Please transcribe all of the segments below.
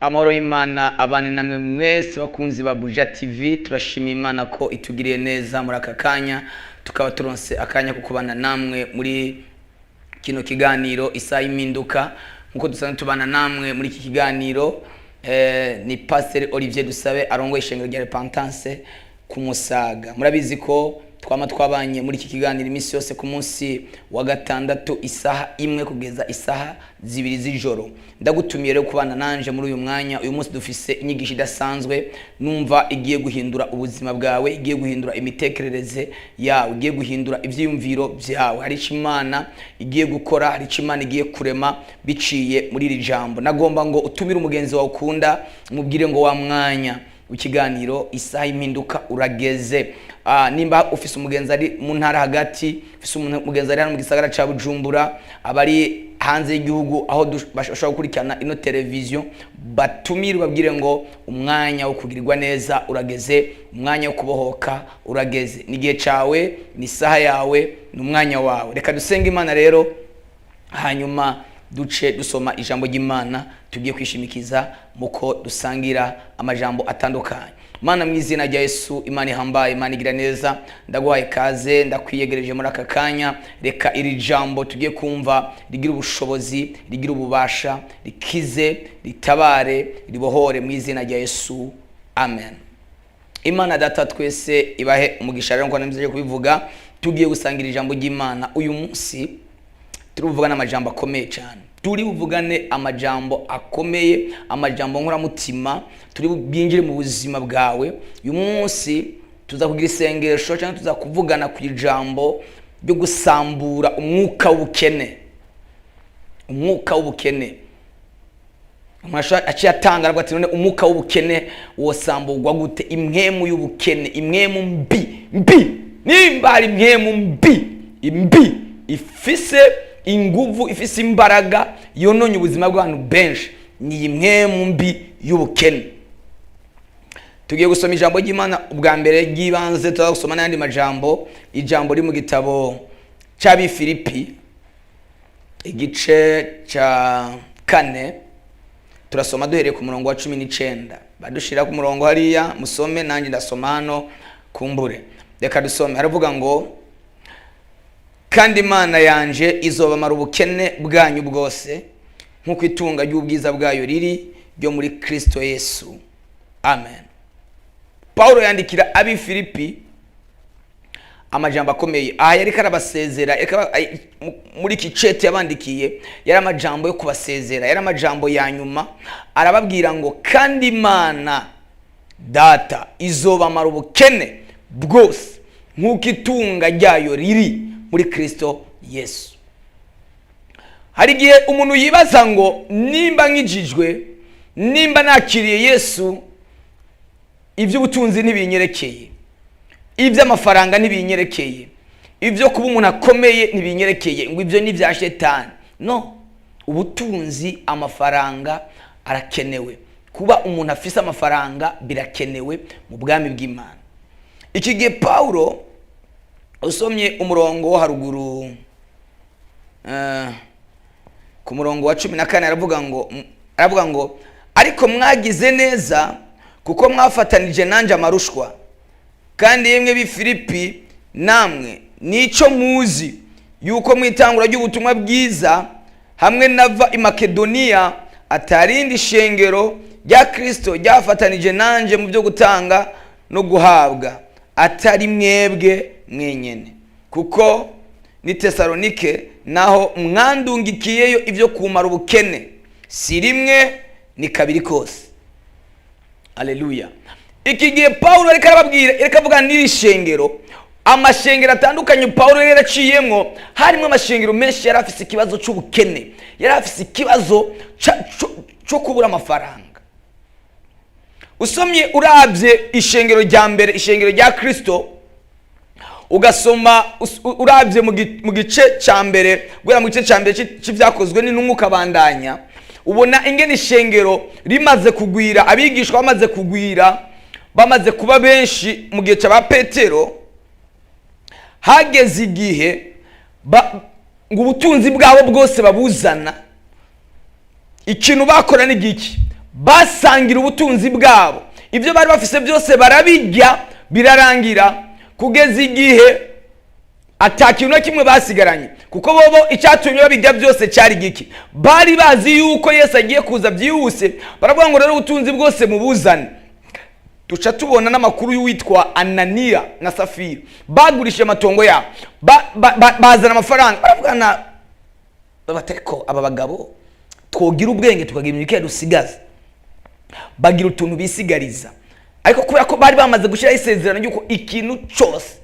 Amahoro y'Imana abane namwe mwese bakunzi ba Buja TV. Turashimira Imana ko itugiriye neza muri aka kanya, tukaba turonse akanya ko kubana namwe muri kino kiganiro isaha y'impinduka. Nkuko dusanzwe tubana namwe muri iki kiganiro, ni Pasteur Olivier Dusabe arongoye ishengero rya Repentance ku Musaga. Murabizi ko twabanye muri iki kiganiro iminsi yose ku munsi wa gatandatu isaha imwe kugeza isaha 2 z'ijoro. Ndagutumiye rero kubana nanje muri uyu mwanya. Uyu munsi dufise inyigisho idasanzwe numva igiye guhindura ubuzima bwawe, igiye guhindura imitekerereze yawe, igiye guhindura ivyiyumviro byawe. Hari Imana igiye gukora, hari Imana igiye kurema biciye muri iri jambo. Nagomba ngo utumire umugenzi wawe ukunda, umubwire ngo wa mwanya ikiganiro isaha y'impinduka urageze. Nimba ufise umugenzi ari mu ntara hagati, ufise umugenzi ari hano mu gisagara ca Bujumbura, abari hanze y'igihugu aho bashobora gukurikirana ino televiziyo, batumire babwire ngo umwanya wo kugirirwa neza urageze, umwanya wo kubohoka urageze. Ni gihe cawe, ni saha yawe, ni umwanya wawe. Reka dusenge Imana rero, hanyuma duce dusoma ijambo ry'Imana tugiye kwishimikiza muko dusangira amajambo atandukanye. Mana mwizina rya Yesu, Imana ihambaye, Imana igira neza, ndaguhaye kaze, ndakwiyegereje muri aka kanya. Reka iri jambo tugiye kumva rigira ubushobozi, rigira ububasha, rikize, ritabare, ribohore mu izina rya Yesu. Amen. Imana data twese ibahe umugisha rero nko namize kubivuga. Tugiye gusangira ijambo ry'Imana uyu munsi. Turuvuga n'amajambo akomeye cyane. Turi buvugane amajambo akomeye, amajambo nkuramutima, turi bwinjire mu buzima bwawe. Uyu munsi tuzakugira isengesho cyangwa tuzakuvugana ku ijambo ryo gusambura umwuka w'ubukene. Umwuka w'ubukene. Umasha aciye atanga ati none umwuka w'ubukene wosamburwa gute? Imwemu y'ubukene, imwemu mbi. Nimba ari imwemu mbi ifise inguvu, ifise imbaraga, yononye ubuzima bw'abantu benshi, ni imwe mu mbi y'ubukene. Tugiye gusoma ijambo ry'Imana ubwa mbere ry'ibanze, tuzagusoma n'andi majambo. Ijambo riri mu gitabo c'Abifilipi igice ca 4, turasoma duhereye ku murongo wa 19. Badushira ku murongo hariya musome, nanjye ndasoma hano kumbure. Reka dusome. Haravuga ngo, kandi Imana yanje izobamara ubukene bwanyu bwose nk'uko itunga ry'ubwiza bwayo riri ryo muri Kristo Yesu. Amen. Paulo yandikira Abifilipi amajambo akomeye. Aha yari karabasezera muri iki cete yabandikiye, yari amajambo yo kubasezera, yari amajambo ya nyuma. Arababwira ngo kandi Imana data izobamara ubukene bwose nk'uko itunga ryayo riri muri Kristo Yesu. Hari gihe umuntu yibaza ngo nimba nkijijwe, nimba nakiriye Yesu, ivy'ubutunzi ntibinyerekeye, ivy'amafaranga ntibinyerekeye, ivyo kuba umuntu akomeye ntibinyerekeye, ngo ivyo ni vya shetani. No, ubutunzi, amafaranga arakenewe. Kuba umuntu afise amafaranga birakenewe mu bwami bw'Imana. Iki gihe Paulo usomye umurongo haruguru ku murongo wa 14 aravuga ngo ariko mwagize neza kuko mwafatanije nanje amarushwa, kandi yemwe b'Ifilipi namwe nico muzi yuko mwitangura ry'ubutumwa bwiza hamwe nava i Makedoniya atarindi shengero rya Kristo ryafatanije nanje mu byo gutanga no guhabwa, atari mwebwe mwenyene. Kuko ni Tesalonike naho mwandungikiyeyo ivyo kumara ubukene, si rimwe ni kabiri kose. Haleluya. Iki gihe Paulo ariko arababwira, ariko avuga n'iri shengero, amashengero atandukanye Paulo yari aciyemwo. Harimo amashengero menshi yari afise ikibazo c'ubukene, yari afise ikibazo cyo kubura amafaranga. Usomye uravye ishengero rya mbere, ishengero rya Kristo, ugasoma uravye mu gice ca mbere, gwera mu gice ca mbere c'ivyakozwe n'intumwa ukabandanya, ubona ingene ishengero rimaze kugwira, abigishwa bamaze kugwira, bamaze kuba benshi mu gihe ca ba Petero. Hageze igihe ngo ubutunzi bwabo bwose babuzana. Ikintu bakora ni giki? basangira ubutunzi bwabo, ibyo bari bafise byose barabijya birarangira, kugeza igihe atakintu na kimwe basigaranye. Kuko bobo icyatumye babijya byose cyari giki, bari bazi yuko Yesu agiye kuza byihuse. Baravuga ngo rero ubutunzi bwose mubuzane. Duca tubona n'amakuru y'uwitwa Ananiya na Safira bagurishije amatongo yabo, bazana amafaranga. Baravugana babateko, aba bagabo twogira ubwenge tukagira ibintu dusigaza, bagira utuntu bisigariza. Ariko kubera ko bari bamaze gushyiraho isezerano y'uko ikintu cyose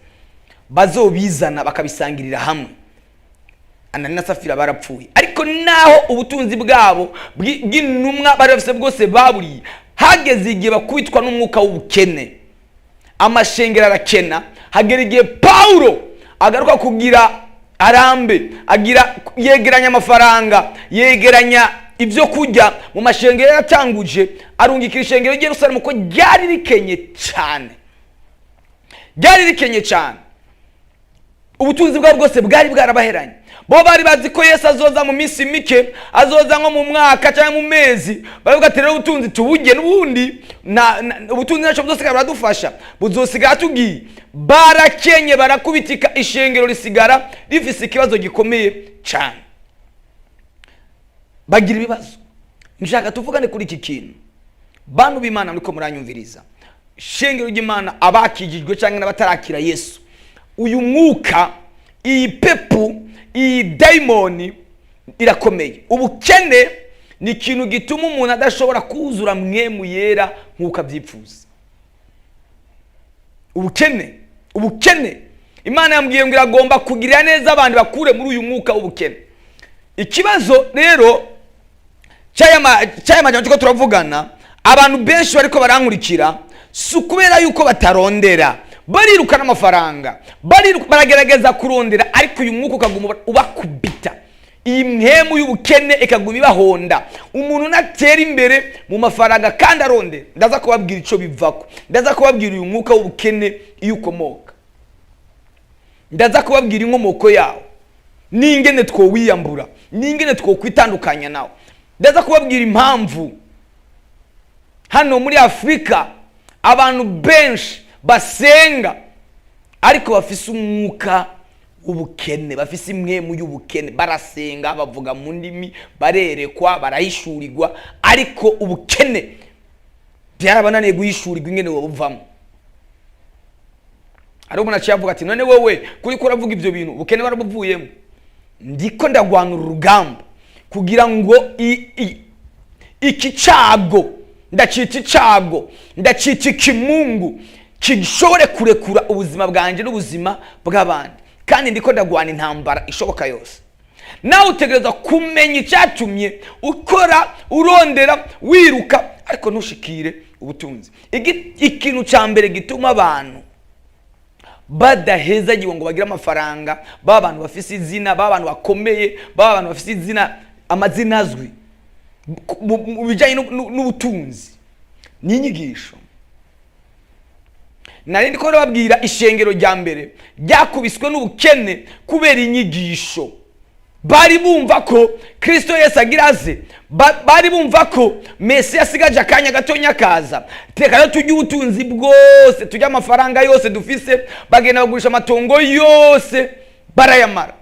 bazobizana bakabisangirira hamwe, Ananiya na Safira barapfuye. Ariko naho ubutunzi bwabo bw'intumwa bari bafite bwose baburiye, hageze igihe bakubitwa n'umwuka w'ubukene, amashengero arakena, hagera igihe Paulo agaruka kugira arambe, yegeranya amafaranga, yegeranya ibyo kurya mu mashengero yatanguje, arungikira ishengero rye Yerusalemu ko ryari rikenye cyane. Ubutunzi bwabo bwose bwari bwarabaheranye. Bo bari bazi ko Yesu azoza mu minsi mike, azoza nko mu mwaka cyangwa mu mezi. Baravuga ati rero ubutunzi tubuge, n'ubundi ubutunzi naco bwose buradufasha, buzosigara tugiye. Barakenye, barakubitika, ishengero risigara rifise ikibazo gikomeye cyane, bagira ibibazo. Nshaka tuvugane kuri iki kintu, bantu b'Imana muriko muranyumviriza, ishengero ry'Imana, abakijijwe cyangwa n'abatarakira Yesu. Uyu mwuka, iyi pepu, iyi daimoni irakomeye. Ubukene ni ikintu gituma umuntu adashobora kuzura mwemu yera nk'uko abyipfuza. Ubukene Imana yambwiye ngo iragomba kugirira neza abantu bakure muri uyu mwuka w'ubukene. Ikibazo rero cyaya majambo cyo turavugana, abantu benshi bariko barankurikira, si kubera yuko batarondera, barirukana amafaranga, baragerageza kurondera, ariko uyu mwuka ukaguma ubakubita. Iyi mwemu y'ubukene ikaguma ibahonda. Umuntu natera imbere mu mafaranga kandi arondera. Ndaza kubabwira ico bivako, ndaza kubabwira uyu mwuka w'ubukene iyo ukomoka, ndaza kubabwira inkomoko yawo, n'ingene twowiyambura, n'ingene twokwitandukanya nawo. Ndaza kubabwira impamvu hano muri Afrika abantu benshi basenga ariko bafise umwuka ubukene, bafise imwemu y'ubukene. Barasenga, bavuga mu ndimi, barerekwa, barahishurirwa, ariko ubukene byarabananiye guhishurirwa ingene wobuvamo. Ari umuntu aciyavuga ati none wowe kuri ko uravuga ibyo bintu ubukene warabuvuyemo? Ndiko ndagwanura urugamba kugira ngo iki cago ndacita ikimungu kishobore kurekura ubuzima bwanje n'ubuzima bw'abandi, kandi ndiko ndagwana intambara ishoboka yose. Nawe utegereza kumenya icyatumye ukora, urondera, wiruka, ariko ntushikire ubutunzi. Ikintu cya mbere gituma abantu badahezagiwe ngo bagire amafaranga, baba abantu bafise izina, baba abantu bakomeye, baba abantu bafise izina, amazina azwi mu bijyanye n'ubutunzi, ni inyigisho. Nari ndiko babwira ishengero rya mbere ryakubiswe n'ubukene kubera inyigisho. Bari bumva ko Kristo Yesu agiraze, bari bumva ko Mesiya asigaje akanya gatonya kaza, teka rero tujye ubutunzi bwose, tujye amafaranga yose dufise, bagenda bagurisha amatongo yose barayamara.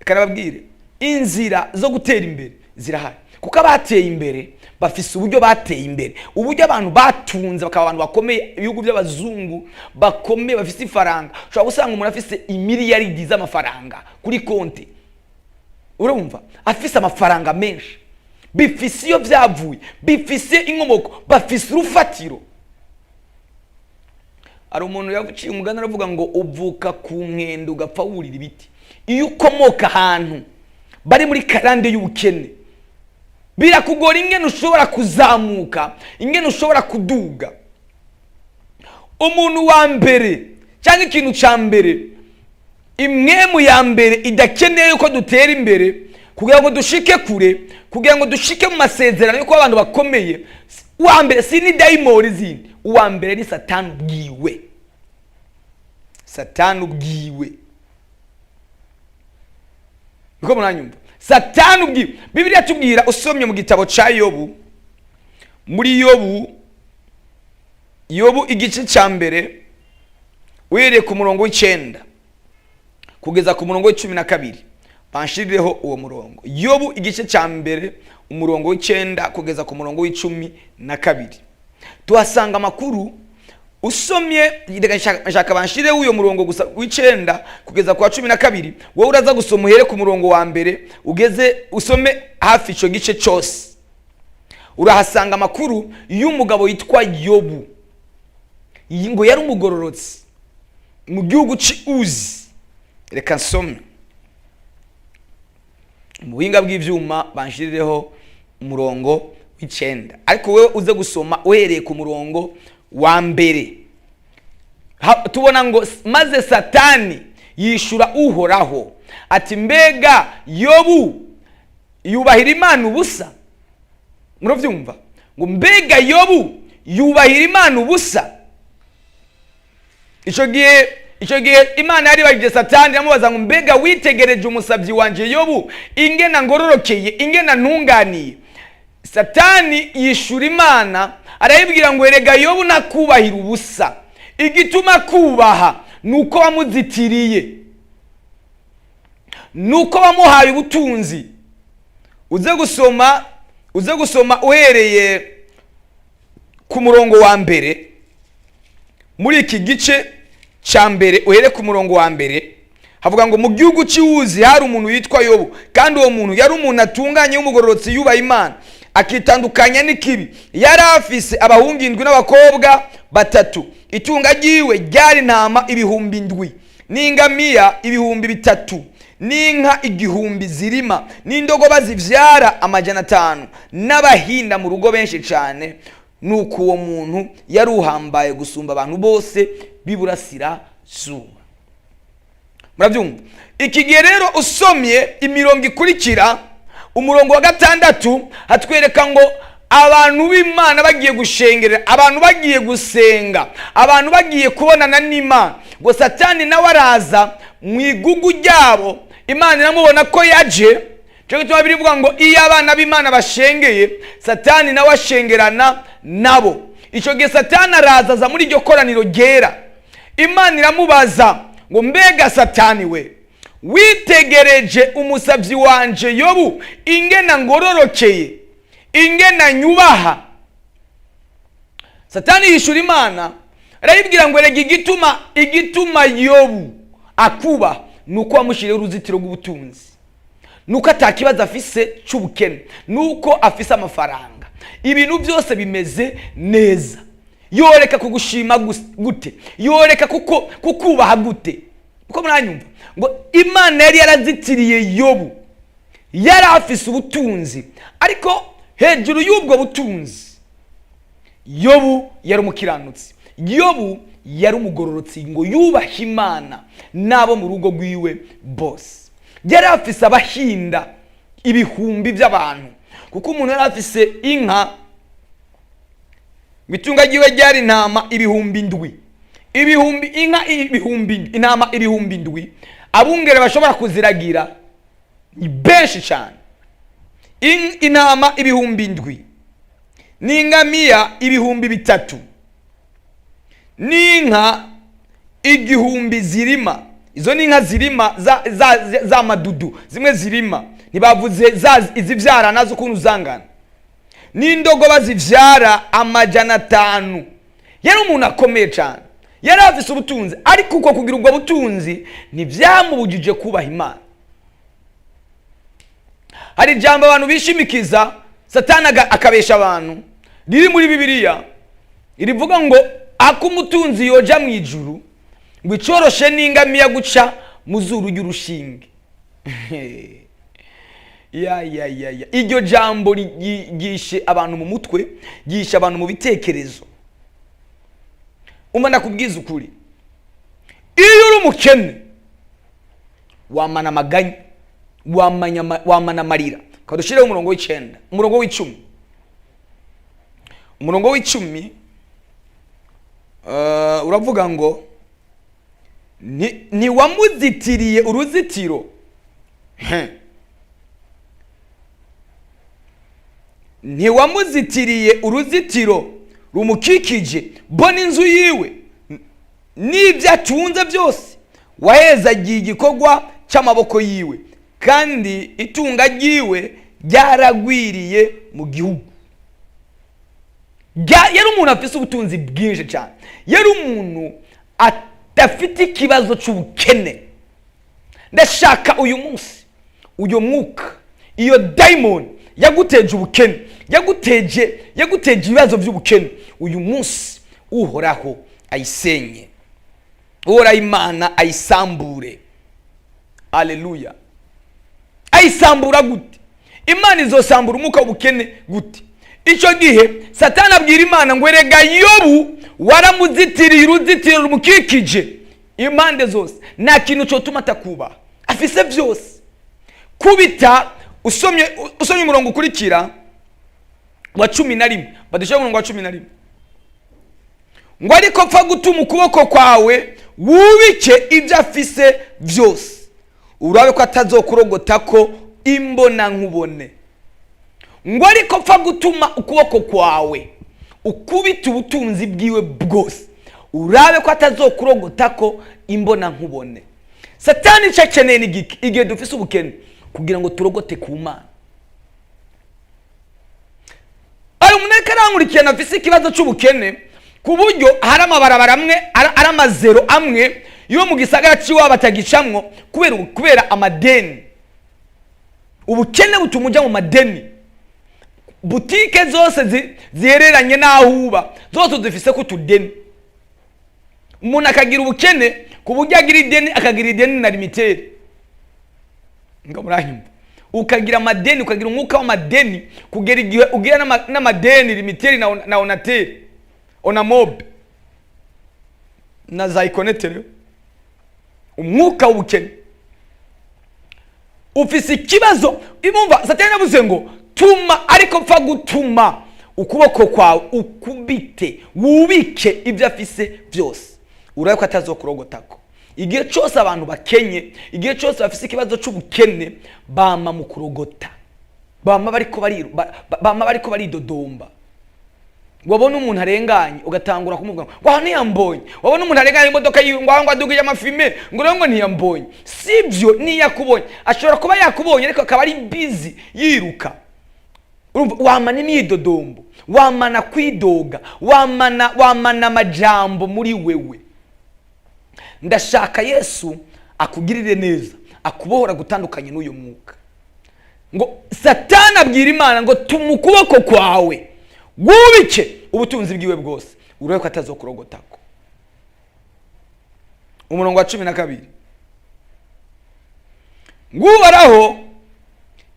Kana babwire, inzira zo gutera imbere zirahari, kuko abateye imbere bafise uburyo bateye imbere, uburyo abantu batunze bakaba abantu bakomeye. Ibihugu by'abazungu bakomeye bafise ifaranga, ushobora gusanga umuntu afise imiliyaridi z'amafaranga kuri konti, urumva afise amafaranga menshi, bifise iyo byavuye, bifise inkomoko, bafise urufatiro. Ari umuntu yavuciye umugani aravuga ngo uvuka ku nkende ugapfa wurira ibiti. Iyo ukomoka ahantu bari muri karande y'ubukene, birakugora ingene ushobora kuzamuka, ingene ushobora kuduga. Umuntu wa mbere cyangwa ikintu cya mbere, imwemu ya mbere idakeneye yuko dutera imbere kugira ngo dushike kure, kugira ngo dushike mu masezerano yuko abantu bakomeye, uwa mbere si ni daimoni zindi, uwa mbere ni Satani ubwiwe. Satani ubwiwe. Niko muranyumva? Satani ubwiwe. Bibiliya tubwira usomye mu gitabo ca Yobu, muri Yobu igice ca mbere uhereye ku murongo w'icenda kugeza ku murongo w'12, banshirireho uwo murongo. Yobu igice ca mbere umurongo w'icenda kugeza ku murongo w'12, tuhasanga amakuru. Usomye nshaka banshirireho uyo murongo gusa w'icenda kugeza ku wa 12, wowe uraza gusoma uhere ku murongo wa mbere ugeze usome hafi ico gice cyose. Urahasanga amakuru y'umugabo yitwa Yobu, ngo yari umugororotsi mu gihugu c'Uzi. Reka nsome mu buhinga bw'ivyuma, banshirireho umurongo w'icenda, ariko wewe uze gusoma uhereye ku murongo wa mbere. Tubona ngo maze Satani yishura Uhoraho ati, mbega Yobu yubahira Imana ubusa? Muravyumva ngo mbega Yobu yubahira Imana ubusa? Ico gihe Imana yari bagije Satani, yamubaza ngo mbega witegereje umusavyi wanje Yobu ingena ngororokeye, ingena ntunganiye? Satani yishura Imana arayibwira ngo erega Yobu nakubahira ubusa, igituma kubaha nuko wamuzitiriye, nuko wamuhaye ubutunzi. Uze gusoma uhereye ku murongo wa mbere muri iki gice ca mbere, uhere ku murongo wa mbere. Havuga ngo mu gihugu c'Uzi hari umuntu yitwa Yobu, kandi uwo muntu yari umuntu atunganye w'umugororotsi yubaha Imana, akitandukanya n'ikibi. Yari afise abahungu 7 n'abakobwa 3. Itunga ryiwe ryari intama 7,000 n'ingamiya 3,000 n'inka 1,000 zirima n'indogoba zivyara 500 n'abahinda mu rugo benshi cane. Nuko uwo muntu yari uhambaye gusumba abantu bose biburasira zuba. Muravyumva? Iki gihe rero usomye imirongo ikurikira, umurongo wa 6 hatwereka ngo abantu b'Imana bagiye gushengerera, abantu bagiye gusenga, abantu bagiye kubonana n'Imana. Ngo Satani nawe araza mu igugu ryabo, Imana iramubona ko yaje. Cyo gituma birivuga ngo iyo abana b'Imana bashengeye, Satani nawe ashengerana nabo. Ico gihe Satani araza muri iryo koraniro ryera, Imana iramubaza ngo mbega Satani we witegereje umusavyi wanje Yobu ingena ngororokeye, ingena nyubaha? Satani yishura Imana arayibwira ngo erega igituma Yobu akuba nuko wamushiriye uruzitiro rw'ubutunzi, nuko atakibazo afise c'ubukene, nuko afise amafaranga, ibintu byose bimeze neza. Yoreka kugushima gute? Yoreka kukubaha gute? Uko muranyumva ngo Imana yari yarazitiriye Yobu, yari afise ubutunzi, ariko hejuru y'ubwo butunzi Yobu yari umukiranutsi, Yobu yari umugororotsi, ngo yubaha Imana nabo mu rugo rwiwe bose. Yari afise abahinda 1,000 by'abantu, kuko umuntu yari afise inka, bitunga giwe ryari intama 7,000, inka 7,000, intama 7,000. Abungere bashobora kuziragira ni benshi cyane. Intama 7,000 n'ingamiya 3,000 n'inka 1,000 zirima. Izo n'inka zirima za madudu, zimwe zirima, ntibavuze izivyara nazo kuntu zangana. N'indogoba zivyara 500. Yari umuntu akomeye cyane, yari afise ubutunzi, ariko uko kugira ubwo butunzi ntivyamubujije kubaha Imana. Hari ijambo abantu bishimikiza Satani akabesha abantu riri muri Bibiliya, irivuga ngo akumutunzi yoja mu ijuru, ngo icoroshe n'ingamiya guca mu zuru y'urushinge. Iryo jambo ryishe abantu mu mutwe, ryishe abantu mu bitekerezo. Umana kubwiza ukuri, iyo uri umukene wamana amaganya, wamana amarira. Kadushireho umurongo w'9, umurongo w'10. Umurongo w'10 uravuga ngo ni wamuzitiriye uruzitiro, ntiwamuzitiriye uruzitiro rumukikije bo n'inzu yiwe n'ibyo atunze byose, wahezagiye igikorwa cy'amaboko yiwe, kandi itunga ryiwe ryaragwiriye mu gihugu. Yari umuntu afite ubutunzi bwinshi cyane, yari umuntu adafite ikibazo cy'ubukene. Ndashaka uyu munsi, uyu mwuka, iyo daimoni yaguteje ubukene, yaguteje ibibazo by'ubukene, uyu munsi uhoraho ayisenye, uhoraho Imana ayisambure. Haleluya. Ayisambura gute? Imana izosambura umwuka w'ubukene gute? Icyo gihe Satani abwira Imana ngo erega Yobu waramuzitiriye uruzitiro rumukikije impande zose, nta kintu cyotuma atakubaha, afise byose. Kubita usomye umurongo ukurikira wa 11, badushyira umurongo wa 11, ngo ariko pfa gutuma ukuboko kwawe wubike ibyo afise byose, urabe ko atazokurogota ko imbona nkubone. Ngo ariko pfa gutuma ukuboko kwawe ukubita ubutunzi bwiwe bwose, urabe ko atazokurogota ko imbona nkubone. Satani cyakeneye n'igiki igihe dufise ubukene kugira ngo turogote ku Mana. Ari umuneka arankurikirana afise ikibazo cy'ubukene ku buryo hari amabarabara amwe ari amazero amwe yo mu gisagara cy'iwabo batagicamwo kubera amadeni. Ubukene butuma ujya mu madeni. Butike zose zihereranye n'aho uba zose zifise ko tudeni. Umuntu akagira ubukene ku buryo agira ideni, akagira ideni na limiteri. Ngo murahimba, ukagira amadeni, ukagira umwuka w'amadeni kugera igihe ugira n'amadeni limiteri na onateri, onamob na zaikonetere. Umwuka w'ubukene ufise ikibazo. Imumva Satani yavuze ngo tuma, ariko pfa gutuma ukuboko kwawe ukubite wubike ibyo afise byose, urabe ko atazokurogotako. Igihe cyose abantu bakenye, igihe cyose bafise ikibazo cy'ubukene, bama mu kurogota, bama bariko baridodomba. Wabona umuntu arenganye ugatangura kumubwira ngo ntiyambonye, wabona umuntu arenganye imodoka ngo adugije amafime ngo ntiyambonye. Sibyo, niyakubonye, ashobora kuba yakubonye ariko akaba ari busy yiruka. Wamana imyidodombo, wamana kwidoga, wamana amajambo muri wewe. Ndashaka Yesu akugirire neza, akubohora gutandukanye n'uyo mwuka. Ngo Satani abwira Imana ngo tuma ukuboko kwawe wubike ubutunzi bwiwe bwose, urabe ko atazokurogotako. Umurongo wa 12, ngubaraho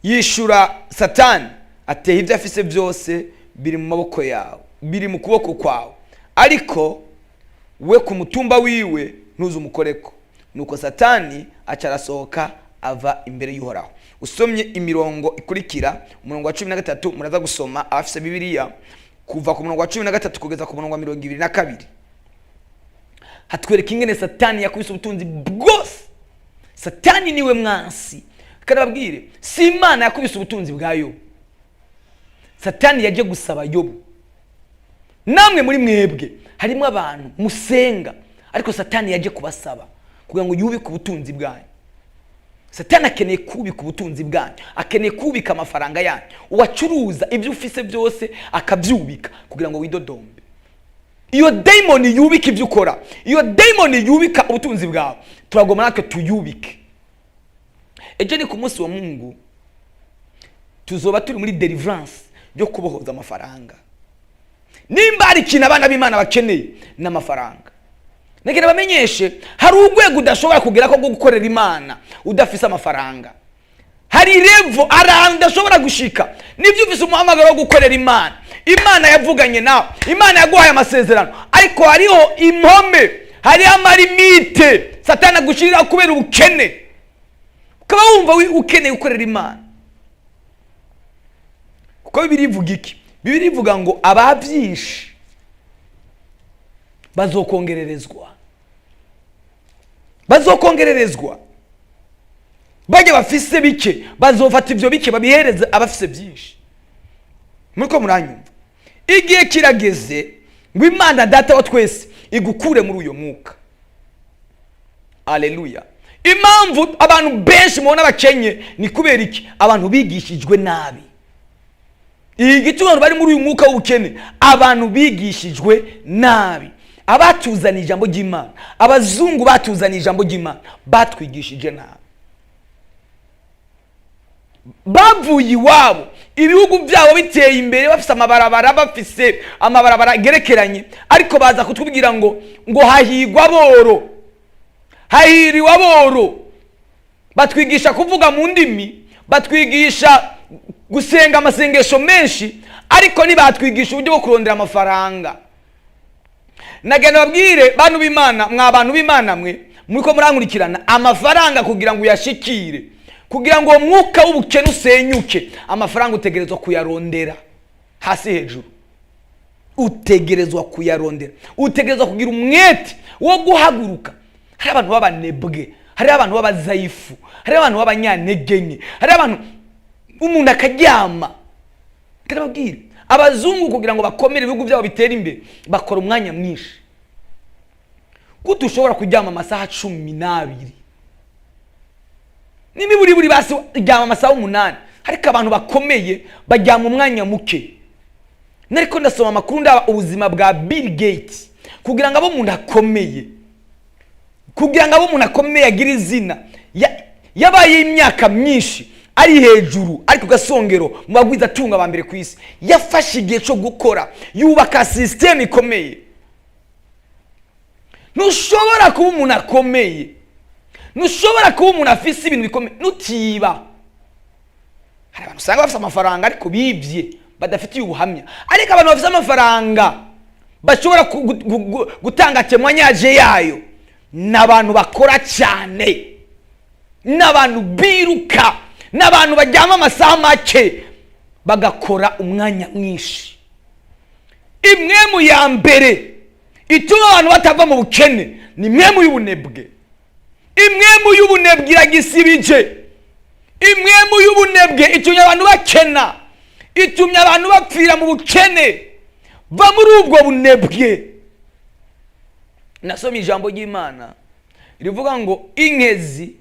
yishura Satani ateye ibyo afise byose biri mu maboko yawe, biri mu kuboko kwawe, ariko we ku mutumba wiwe ntuzumukoreko. Nuko Satani acarasohoka ava imbere y'Uhoraho. Usomye imirongo ikurikira, umurongo wa 13 muraza gusoma afise Bibiliya kuva ku murongo wa 13 kugeza ku murongo wa 22. Hatwereka ingene Satani yakubise ubutunzi bwose. Satani niwe mwansi. Karababwire, si Imana yakubise ubutunzi bwa Yobu. Satani yaje gusaba Yobu. Namwe muri mwebwe harimo abantu musenga, ariko Satani yaje kubasaba kugira ngo yubike ubutunzi bwanyu. Satani akeneye kubika ubutunzi bwanyu, akeneye kubika amafaranga yanyu. Uwacuruza ibyo ufise byose akabyubika kugira ngo widodombe. Iyo demoni yubika ibyo ukora, iyo demoni yubika ubutunzi bwawe, turagoma natwe tuyubike. Ejo ni ku munsi wa Mungu tuzoba turi muri deliverance yo kubohoza amafaranga. Nimba ari ikintu abana b'Imana bakeneye n'amafaranga, nagera bamenyeshe hari urwego udashobora kugera ko gukorera Imana udafise amafaranga. Hari level udashobora gushika nibyo ufise umuhamagaro wo gukorera Imana. Imana yavuganye nawe, Imana yaguhaye amasezerano, ariko hariho impome, hari amalimite Satani agushirira kubera ubukene. Ukaba wumva ukeneye gukorera Imana. Kuko Bibiliya ivuga iki? Bibiliya ivuga ngo abavyishe bazokongererezwa. Bajye bafise bike bazofata ivyo bike babihereza abafise byinshi. muriko muranyumva? Igihe kirageze ngo Imana data wa twese igukure muri uyo mwuka. Haleluya. Impamvu abantu benshi mubona bakenye ni kubera iki? Abantu bigishijwe nabi. Igituma bari muri uyu mwuka w'ubukene, abantu bigishijwe nabi. Abatuzaniye ijambo ry'Imana, abazungu batuzaniye ijambo ry'Imana, batwigishije nabi. Bavuye iwabo, ibihugu byabo biteye imbere, bafise amabarabara, bafise amabarabara gerekeranye, ariko baza kutubwira ngo hahigwa boro, hahiriwe aboro. Batwigisha kuvuga mu ndimi, batwigisha gusenga amasengesho menshi, ariko nibatwigisha uburyo bwo kurondera amafaranga. Nagenda babwire bantu b'Imana, mwa bantu b'Imana mwe muriko murankurikirana, amafaranga kugira ngo uyashikire, kugira ngo umwuka w'ubukene usenyuke, amafaranga utegerezwa kuyarondera hasi hejuru. Utegerezwa kuyarondera, utegerezwa kugira umwete wo guhaguruka. Hari abantu b'abanebwe, hari abantu b'abazayifu, hari abantu b'abanyantegenye, hari abantu umuntu akaryama. Karababwira abazungu kugira ngo bakomere ibihugu byabo bitera imbere, bakora umwanya mwinshi. Kuko ushobora kuryama amasaha 12, n'imiburi basi ryama amasaha 8, ariko abantu bakomeye baryama umwanya muke. Nariko ndasoma amakuru ndaba ubuzima bwa Bill Gates, kugira ngo abo umuntu akomeye, kugira ngo abo umuntu akomeye agira izina, yabaye imyaka myinshi ari hejuru, ariko gasongero mu bagwiza atunga abambere ku isi. Yafashe igihe cyo gukora, yubaka system ikomeye. Ntushobora kuba umuntu akomeye, ntushobora kuba umuntu afise ibintu bikomeye nutiba. Hari abantu usanga bafise amafaranga ariko bibye, badafitiye ubuhamya. Ariko abantu bafise amafaranga bashobora gutanga temwanyaje yayo, n'abantu bakora cyane, n'abantu biruka, n'abantu bajyama amasaha make bagakora umwanya mwinshi. Imwe mu ya mbere ituma abantu batava mu bukene ni imwe mu y'ubunebwe. Imwe mu y'ubunebwe iragisibije. Imwe mu y'ubunebwe itumye abantu bakena, itumye abantu bapfira mu bukene. Va muri ubwo bunebwe. Nasomye ijambo ry'Imana rivuga ngo inkezi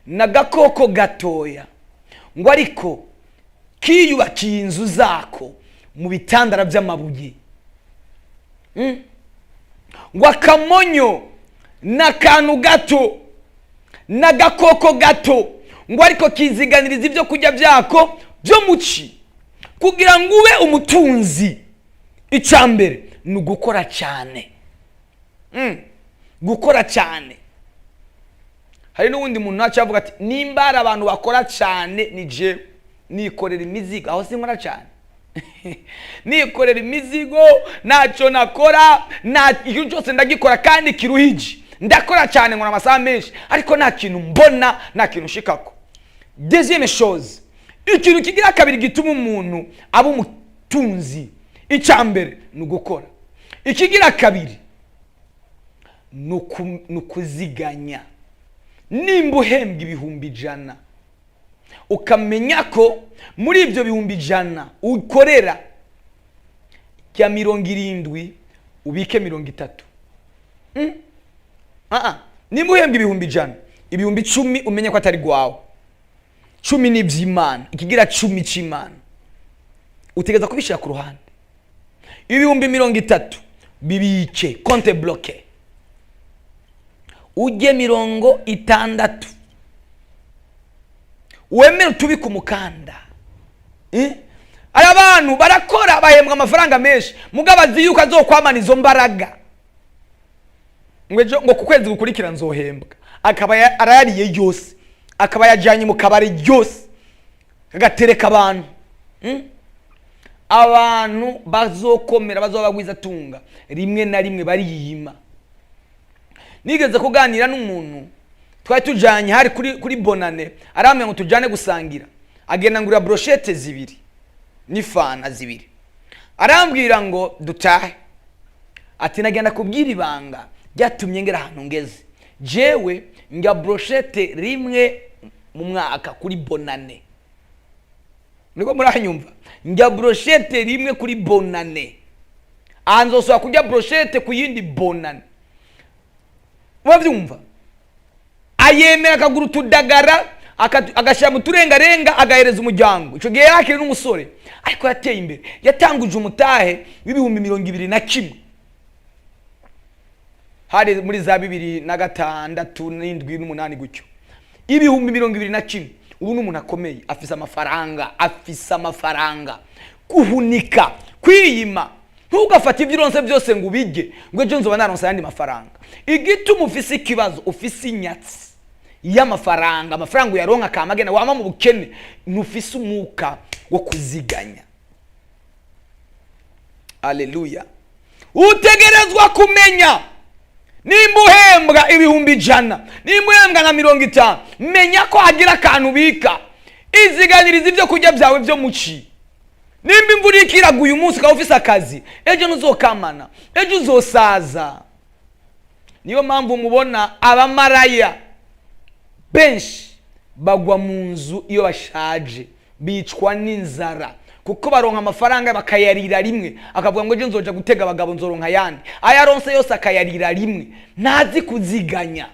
n'agakoko gatoya, ngo ariko kiyubakiye inzu zako mu bitandara by'amabuye. Ngo akamonyo n'akantu gato n'agakoko gato, ngo ariko kiziganiriza ibyo kurya byako byo muci, kugira ngo ube umutunzi. Icambere ni ugukora cyane. Gukora cyane. Hari n'ubundi muntu nacavuga ati nimba ari abantu bakora cyane ni je nikorera imizigo, aho sinkora cyane. Nikorera imizigo naco nakora, na iyo cyose ndagikora kandi kiruhije. Ndakora cyane nkora amasaha menshi, ariko nta kintu mbona, nta kintu shikako. Deuxième chose, ikintu kigira kabiri gituma umuntu aba umutunzi, icambere ni ugukora. Ikigira kabiri nukuziganya. Nimba uhembwa 100,000, ukamenya ko muri ibyo 100,000 ukorera kya 70 ubike 30. Nimba uhembwa 100,000, 10,000 umenye ko atari gwawe. 10 ni by'Imana, ikigira 10 cy'Imana. Utegeza kubishira ku ruhande. 30,000 bibike, compte bloqué. Uje 60, wemere tubika umukanda. Ari abantu barakora bahembwa amafaranga menshi, mugabazi yuko azokwamana izo mbaraga. Ngo kukwezi gukurikira nzohembwa, akaba arayariye yose, akaba yajyanye mu kabari yose, agatereka abantu. Abantu bazokomera, bazobagwiza tunga, rimwe na rimwe bariyima. Nigeze kuganira n'umuntu twari tujanye hari kuri bonane, aramye ngo tujane gusangira, agenda ngura brochette 2 n'ifana 2. Arambwira ngo dutahe, ati nagenda kubwira ibanga byatumye ngera ahantu ngeze. Jewe nga brochette rimwe mu mwaka kuri bonane. niko muranyumva, njya brochette rimwe kuri bonane, anzoswa kujya brochette ku yindi bonane. Wavyumva? Ayemera akagura utudagara agashyira mu turengarenga agahereza umuryango. Ico gihe yakiri n'umusore ariko yateye imbere, yatanguje umutahe w'ibihumbi 2021 hari muri za 2006 7 8 gutyo, ibihumbi 2021. Ubu n'umuntu akomeye, afise amafaranga, kuhunika, kwiyima. Ntugafata ibyo uronse byose ngo ubige ngo ejo nzoba naronse yandi mafaranga. Igituma ufise ikibazo, ufise inyatsi y'amafaranga, amafaranga uyaronka kamagena wama mu bukene, ntufise umwuka wo kuziganya. Haleluya. Utegerezwa kumenya nimba uhembwa ibihumbi 100, nimba uhembwa na 50, menya ko hagira akantu bika, iziganiriza ibyo kujya byawe byo muci. Nimba imvura ikiraguye umunsi ka office akazi, ejo nuzokamana, ejo uzosaza. Niyo mpamvu mubona abamaraya benshi bagwa mu nzu iyo bashaje, bicwa n'inzara kuko baronka amafaranga bakayarira rimwe, akavuga ngo ejo nzoja gutega abagabo nzoronka yandi. Ayaronse yose akayarira rimwe, ntazi kuziganya.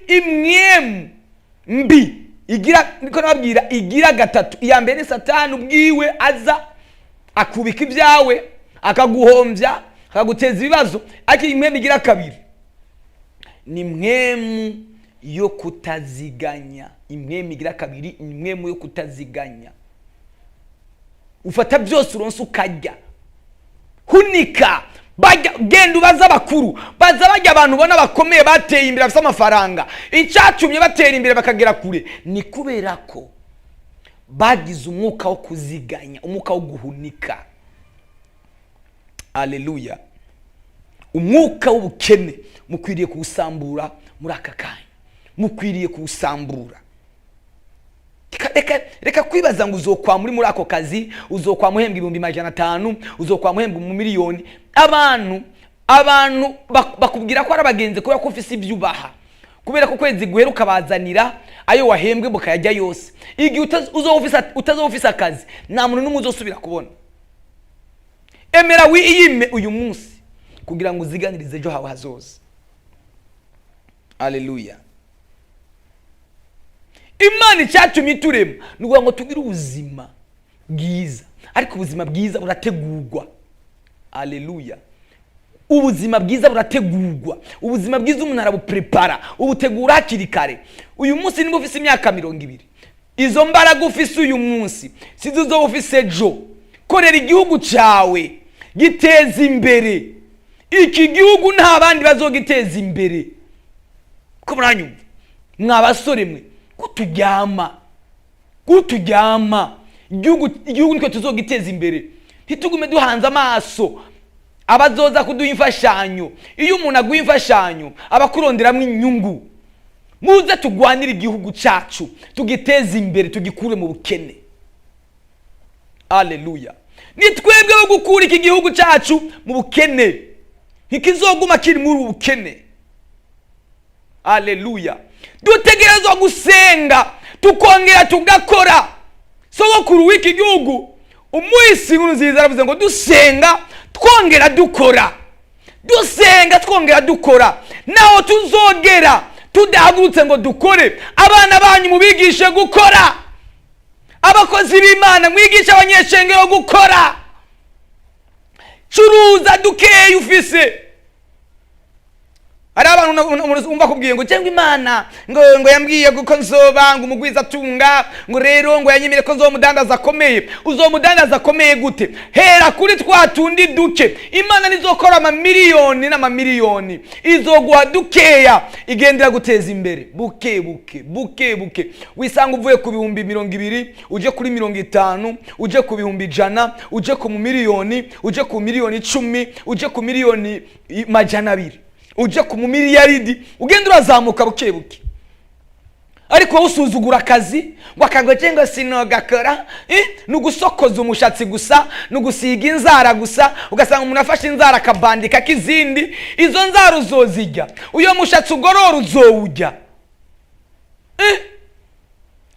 Imwemu mbi igira, niko nababwira, igira gatatu. Iya mbere ni Satani ubwiwe aza akubika ibyawe, akaguhombya, akaguteza ibibazo. Ariko imwemu igira kabiri ni mwemu yo kutaziganya. Imwemu igira kabiri ni mwemu yo kutaziganya. Ufata byose uronse ukajya. Hunika, genda ubaza abakuru, baza bajya abantu ubona bakomeye bateye imbere bafite amafaranga. Icyatumye batera imbere bakagera kure ni kubera ko bagize umwuka wo kuziganya, umwuka wo guhunika. Haleluya. Umwuka w'ubukene mukwiriye kuwusambura muri aka kanya, mukwiriye kuwusambura. Reka kwibaza ngo uzokwa muri ako kazi, uzokwa muhembwa 500, uzokwa muhembwa mu miliyoni. Abantu bakubwira ko ari abagenzi kubera ko ufise ibyubaha, kubera ko kwezi guheruka bazanira ayo wahembwe mukayajya yose. Igihe utazofisa akazi, nta muntu n'umwe uzosubira kubona. Emera wiyime uyu munsi kugira ngo uziganirize ejo hawe hazoza. Haleluya. Imana icyatumye iturema nukuvuga ngo tugire ubuzima bwiza, ariko ubuzima bwiza burategurwa. Haleluya. Ubuzima bwiza burategurwa, ubuzima bwiza umuntu arabuprepara, ubutegura hakiri kare. Uyu munsi nimba ufise imyaka 20, izo mbaraga ufise uyu munsi sizo zo ufise ejo. Korera igihugu cyawe giteza imbere. Iki gihugu nta bandi bazogiteza imbere. Ko muranyumva mwabasore mwe, kutujyama igihugu niko tuzogiteza imbere. Ntitugume duhanze amaso abazoza kuduha imfashanyo. Iyo umuntu aguha imfashanyo abakuronderamwe inyungu. Muze tugwanira igihugu cyacu, tugiteze imbere, tugikure mu bukene. Haleluya. Ni twebwe bo gukura iki gihugu cyacu mu bukene, ntikizoguma kiri muri ubukene. Haleluya. Dutegerezwa gusenga, tukongera tugakora. Sogokuru w'iki gihugu umwisi nziza aravuze ngo dusenga twongera dukora. Dusenga twongera dukora. Naho tuzogera tudahagurutse ngo dukore, abana banyu mubigishe gukora. Abakozi b'Imana mwigisha abanyeshengero gukora. Curuza dukeye ufise. Ari abantu umva kubwiye ngo cyangwa Imana ngo yambwiye guko nzoba ngo umugwiza tunga, ngo rero ngo yanyemere ko nzomudandaza akomeye. Uzomudandaza akomeye gute? Hera kuri twatundi duke. Imana nizokora amamiliyoni n'amamiliyoni, izoguha dukeya, igendera guteza imbere buke buke. Wisanga uvuye ku bihumbi 20, uje kuri 50, uje ku bihumbi 100, uje ku miliyoni, uje ku miliyoni 10, uje ku miliyoni 200, uje ku miliyaridi, ugenda urazamuka buke buke. Ariko usuzugura akazi ngo akagoje ngo sinogakora, nugusokoza umushatsi gusa, nugusiga inzara gusa, ugasanga umuntu afashe inzara akabandika kizindi, izo nzara uzozijya, uyo mushatsi ugorora uzowujya.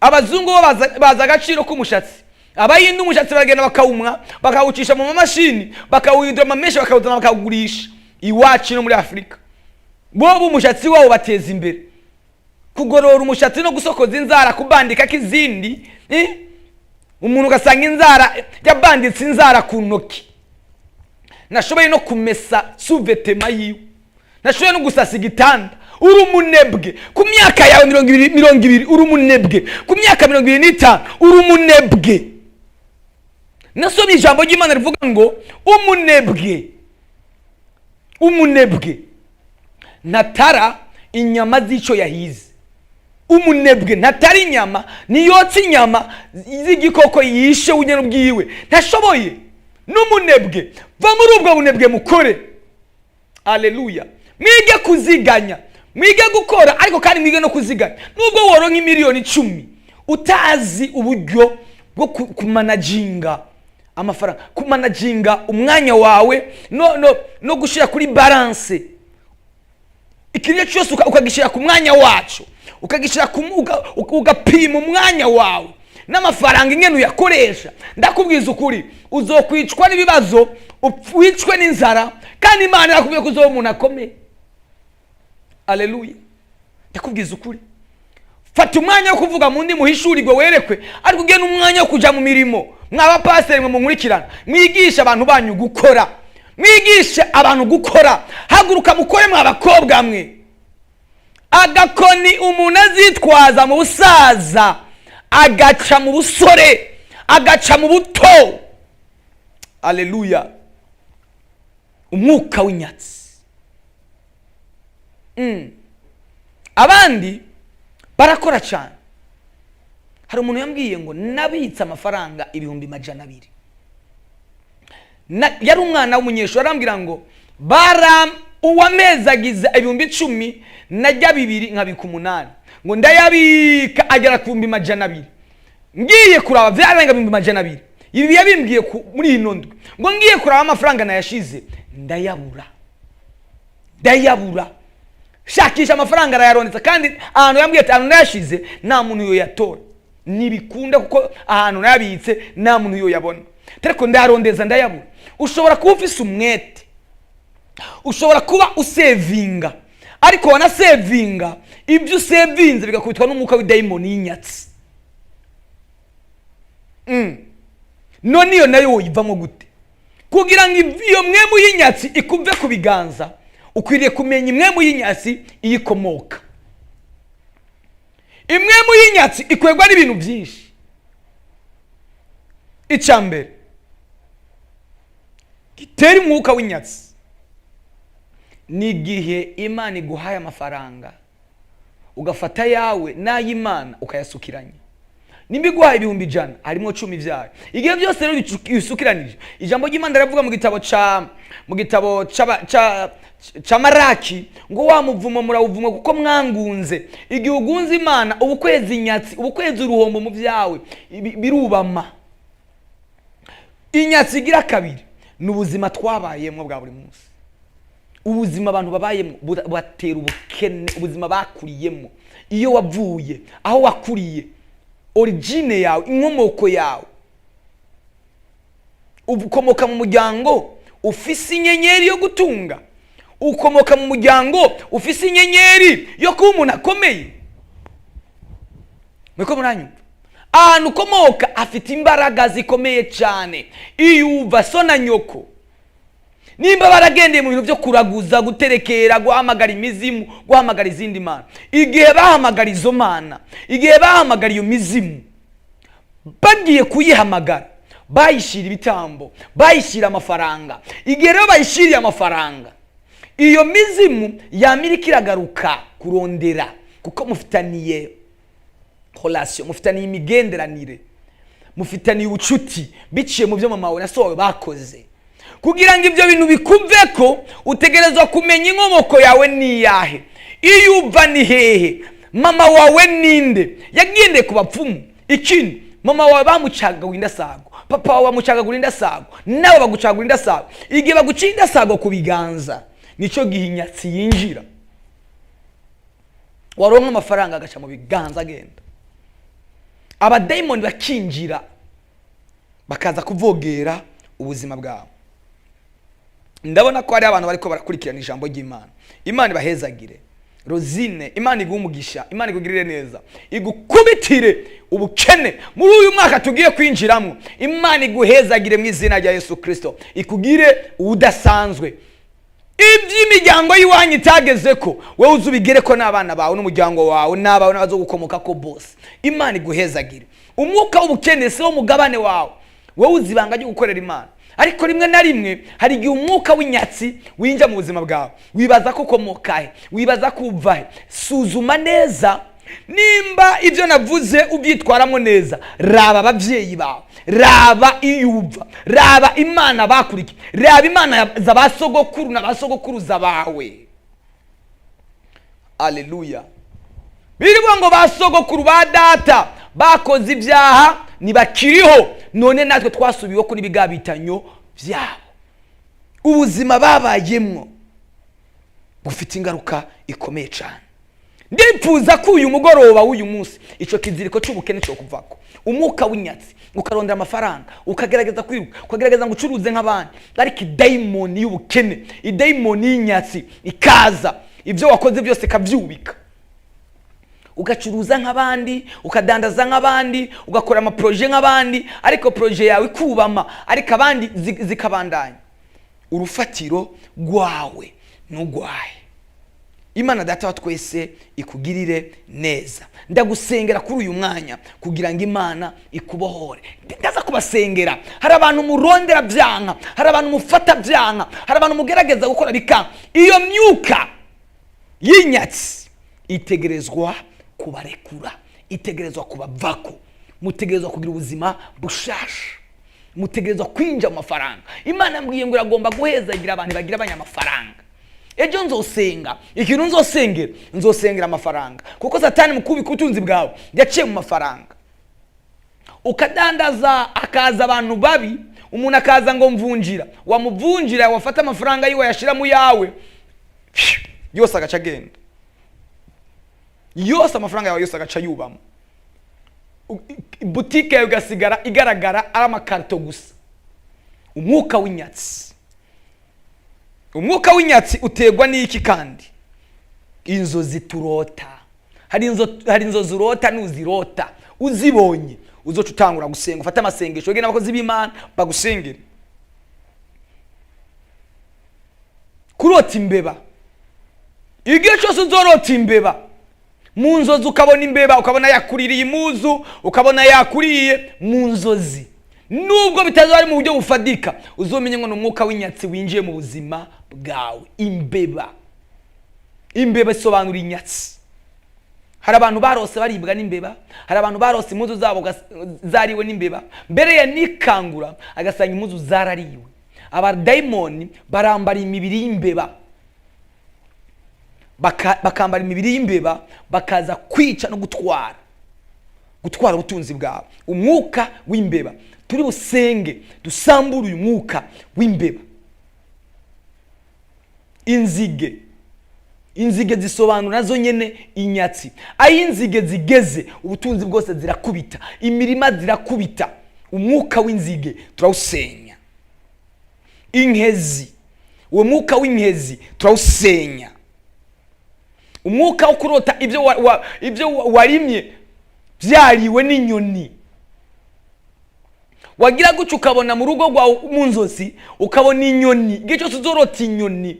Abazungu bo baza agaciro k'umushatsi, abayindi umushatsi baragenda bakawumwa bakawucisha mu mamashini bakawuhindura amamesha bakawuzana bakawugurisha. Iwacu no muri Afrika bo umushatsi wabo bateza imbere kugorora umushatsi no gusokoza inzara kubandika kizindi umuntu ugasanga inzara yabanditse inzara ku ntoki, nashoboye no kumesa suvetema yiwe, nashoboye no gusasa igitanda. Uri umunebwe ku myaka yawe 20 uri umunebwe, ku myaka 25 uri umunebwe. Nasomye ijambo ry'Imana rivuga ngo umunebwe natara inyama z'ico yahize. Umunebwe natari inyama niyotsa inyama z'igikoko yishe unyene ubwiwe ntashoboye. N'umunebwe va muri ubwo bunebwe mukore. Haleluya. Mwige kuziganya, mwige gukora, ariko kandi mwige no kuziganya. Nubwo woronka miliyoni 10 utazi uburyo bwo kumanaginga amafaranga, kumanaginga umwanya wawe no gushira kuri balance, ikintu cyose ukagishira ku mwanya wacu, ukagishira ugapima umwanya wawe n'amafaranga ingene uyakoresha, ndakubwiza ukuri uzokwicwa n'ibibazo, wicwe n'inzara, kandi Imana yakubwiye ko uzoba umuntu akomeye. Haleluya. Ndakubwiza ukuri, fata umwanya wo kuvuga mu ndi muhishurirwe werekwe, ariko ugene umwanya wo kuja mu mirimo. Mwaba pastor mwe munkurikirana, mwigisha abantu banyu gukora, mwigisha abantu gukora. Haguruka mukore mwabakobwa mwe. Agakoni umuntu azitwaza mu busaza agaca mu busore, agaca mu buto. Haleluya. Umwuka w'inyatsi. Abandi barakora cyane. Hari umuntu yambwiye ngo nabitse amafaranga 200,000. Yari umwana w'umunyeshuri, arambwira ngo uwamezagiza 10,000 najya 2 nkabika 8, ngo ndayabika agera ku 200,000. Ngiye kuraba vyarenga 200,000. Ibi yabimbwiye muri ino ndwi, ngo ngiye kuraba amafaranga nayashize ndayabura. Shakisha amafaranga arayarondeza, kandi ahantu yambwiye ati ahantu nayashize nta muntu yo yatora. Nibikunda kuko ahantu nayabitse nta muntu yo yabona. Tereko ndayarondeza ndayabura. Ushobora kuba ufise umwete, ushobora kuba usevinga, ariko wana sevinga ibyo usevinze bigakubitwa n'umwuka w'idayimoni y'inyatsi. None iyo nayo yivamo gute? Kugira ngo iyo mwemu y'inyatsi ikuve ku biganza, ukwiriye kumenya imwemu y'inyatsi iyikomoka. Imwemu y'inyatsi ikwegwa n'ibintu byinshi. Icambere gitera umwuka w'inyatsi ni igihe Imana iguhaye amafaranga ugafata yawe n'ay'Imana ukayasukiranya. Nimba iguhaye 100,000 harimo 10 vyayo, igihe byose rero bisukiranije. Ijambo ry'Imana rivuga mu gitabo ca Maraki ngo wa muvumo murawuvuma kuko mwangunze. Igihe ugunze Imana ubukwezi inyatsi, ubukwezi uruhombo mu vyawe birubama. Inyatsi igira kabiri n'ubuzima twabayemo bwa buri munsi. Ubuzima abantu babayemo batera ubukene, ubuzima bakuriyemo. Iyo wavuye aho wakuriye, origine yawe, inkomoko yawe, ukomoka mu muryango ufise inyenyeri yo gutunga, ukomoka mu muryango ufise inyenyeri yo kuba umuntu akomeye. Mweko muranyumva? Ahantu ukomoka afite imbaraga zikomeye cyane. Iyo uva so na nyoko nimba baragendeye mu bintu byo kuraguza, guterekera, guhamagara imizimu, guhamagara izindi mana, igihe bahamagara izo mana, igihe bahamagara iyo mizimu, bagiye kuyihamagara bayishira ibitambo, bayishira amafaranga. Igihe rero bayishiriye amafaranga, iyo mizimu yamirika iragaruka kurondera, kuko mufitaniye relation, mufitaniye imigenderanire, mufitaniye ubucuti biciye mu byo mama wawe na so wawe bakoze. Kugira ngo ibyo bintu bikuveko utegerezwa kumenya inkomoko yawe ni yahe, iyo uva ni hehe, mama wawe ninde, yagendeye ku bapfumu. Ikindi, mama wawe bamucagagura indasago, papa wawe bamucagagura indasago, nawe bagucagagura indasago. Igihe baguciye indasago ku biganza, nico gihe inyatsi yinjira. Waronka amafaranga agaca mu biganza agenda. Abadayimoni bakinjira bakaza kuvogera ubuzima bwawe. Ndabona ko hari abantu bariko barakurikirana ijambo ry'Imana. Imana ibahezagire. Rosine, Imana igumugisha, Imana igugirire neza, igukubitire ubukene muri uyu mwaka tugiye kwinjiramo. Imana iguhezagire mu izina rya Yesu Kristo, ikugire udasanzwe. Iby'imiryango yiwanyu itageze ko wewe uzubigere ko n'abana bawe n'umuryango wawe n'abawe n'abazo gukomoka ko bose. Imana iguhezagire. Umwuka w'ubukene se wo mugabane wawe, wowe uzibanga ryo gukorera Imana. Ariko rimwe na rimwe hari igihe umwuka w'inyatsi winja mu buzima bwawe, wibaza ko komokahe, wibaza kuvahe. Suzuma neza nimba ibyo navuze ubyitwaramo neza. Raba abavyeyi bawe, raba iyuva, raba Imana bakuriki, raba Imana z'abasogokuru n'abasogokuruza bawe. Haleluya. Birivuga ngo basogokuru ba data bakoze ibyaha nibakiriho, none natwe twasubiyeho kuri bigabitanyo byabo. Ubuzima babayemwo bufite ingaruka ikomeye cyane. Ndipfuza ko uyu mugoroba w'uyu munsi ico kiziriko cy'ubukene cyo kuvako. Umwuka w'inyatsi ukarondera amafaranga, ukagerageza kwiruka, ukagerageza ngo ucuruze nk'abandi, ariko daimoni y'ubukene, daimoni y'inyatsi ikaza, ibyo wakoze byose kavyubika. Ugacuruza nk'abandi, ukadandaza nk'abandi, ugakora ama projet nk'abandi, ariko projet yawe ikubama, ariko abandi zikabandanya. Urufatiro rwawe n'ugwaye. Imana data wa twese ikugirire neza. Ndagusengera kuri uyu mwanya kugira ngo Imana ikubohore. Ndaza kubasengera. Hari abantu murondera byanka, hari abantu mufata byanka, hari abantu mugerageza gukora bikanga. Iyo myuka y'inyatsi itegerezwa kubarekura, itegerezwa kubavako. Mutegerezwa kugira ubuzima bushasha, mutegerezwa kwinja mu mafaranga. Imana mbwiye ngo iragomba guhezagira abantu bagira abanyamafaranga. Ejo nzosenga, ikintu nzosengera amafaranga, kuko Satani mukubika ubutunzi bwawe yaciye mu mafaranga. Ukadandaza akaza abantu babi, umuntu akaza ngo mvunjira, wamuvunjira wafata amafaranga yiwe yashira mu yawe yose agaca agenda, yose amafaranga yawe yose agaca yubamo. Butike yawe igasigara igaragara ari amakarito gusa. Umwuka w'inyatsi, umwuka w'inyatsi utegwa n'iki kandi? Inzozi turota. Hari inzozi urota n'uzirota, uzibonye uzoca utangura gusenga, ufata amasengesho ugena abakozi b'Imana bagusengera. Kurota imbeba, igihe cyose uzorota imbeba mu nzozi, ukabona imbeba, ukabona yakuririye imuzu, ukabona yakuriye mu nzozi, nubwo bitazo ari mu buryo bufadika, uzomenye ngo n'umwuka w'inyatsi winjiye mu buzima bwawe. Imbeba isobanura inyatsi. Hari abantu barose baribwa n'imbeba, hari abantu barose impuzu zabo zariwe n'imbeba, mbere ya nikangura agasanga impuzu zarariwe. Abadaimoni barambara imibiri y'imbeba, bakambara imibiri y'imbeba, bakaza kwica no gutwara ubutunzi bwawe. Umwuka w'imbeba turi busenge, dusambura uyu mwuka w'imbeba. Inzige zisobanura nazo nyene inyatsi. Ayi inzige zigeze ubutunzi bwose zirakubita, imirima zirakubita. Umwuka w'inzige turawusenya. Inkezi, uwo mwuka w'inkezi turawusenya. Umwuka wo kurota ibyo warimye byariwe n'inyoni. Wagira guca ukabona mu rugo rwawe mu nzozi, ukabona inyoni, igihe cyose uzorota inyoni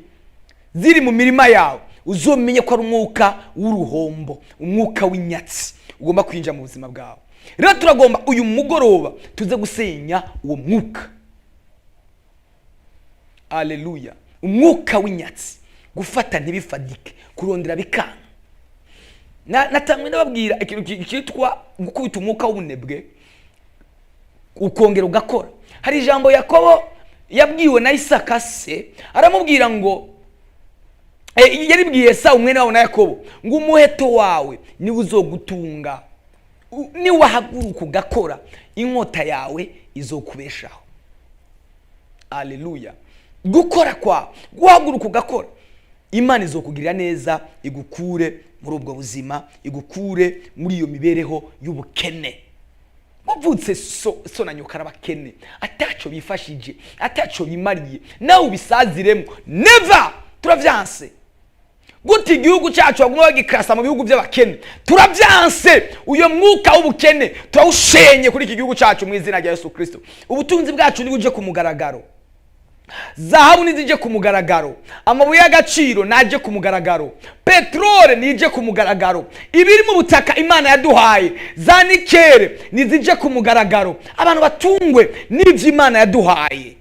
ziri mu mirima yawe, uzomenye ko ari umwuka w'uruhombo, umwuka w'inyatsi ugomba kwinjira mu buzima bwawe. Rero turagomba uyu mugoroba tuze gusenya uwo mwuka. Haleluya. Umwuka w'inyatsi gufata ntibifadike, kurondera bikanga. Natamwe ndababwira ikintu cyitwa gukubita umwuka w'ubunebwe ukongera ugakora. Hari ijambo Yakobo yabwiwe na Isaka se, aramubwira ngo yaribwiye Esau mwene wabo na Yakobo ngo umuheto wawe ni uzogutunga, ni wahaguruka ugakora inkota yawe izokubeshaho. Haleluya. Gukora kwa guhaguruka ugakora, Imana izokugirira neza, igukure muri ubwo buzima, igukure muri iyo mibereho y'ubukene. wavutse so na nyokara bakene ataco bifashije ataco bimariye nawe ubisaziremo never turavyanse guti igihugu cyacu baguma bagikasa mu bihugu by'abakene turavyanse uyo mwuka w'ubukene turawushenye kuri iki gihugu cyacu mu izina rya Yesu Kristo ubutunzi bwacu nibuje ku mugaragaro zahabu nizije ku mugaragaro amabuye y'agaciro naje ku mugaragaro petrole nije ku mugaragaro ibiri mu butaka Imana yaduhaye za nikere nizije ku mugaragaro abantu batungwe n'ivyo Imana yaduhaye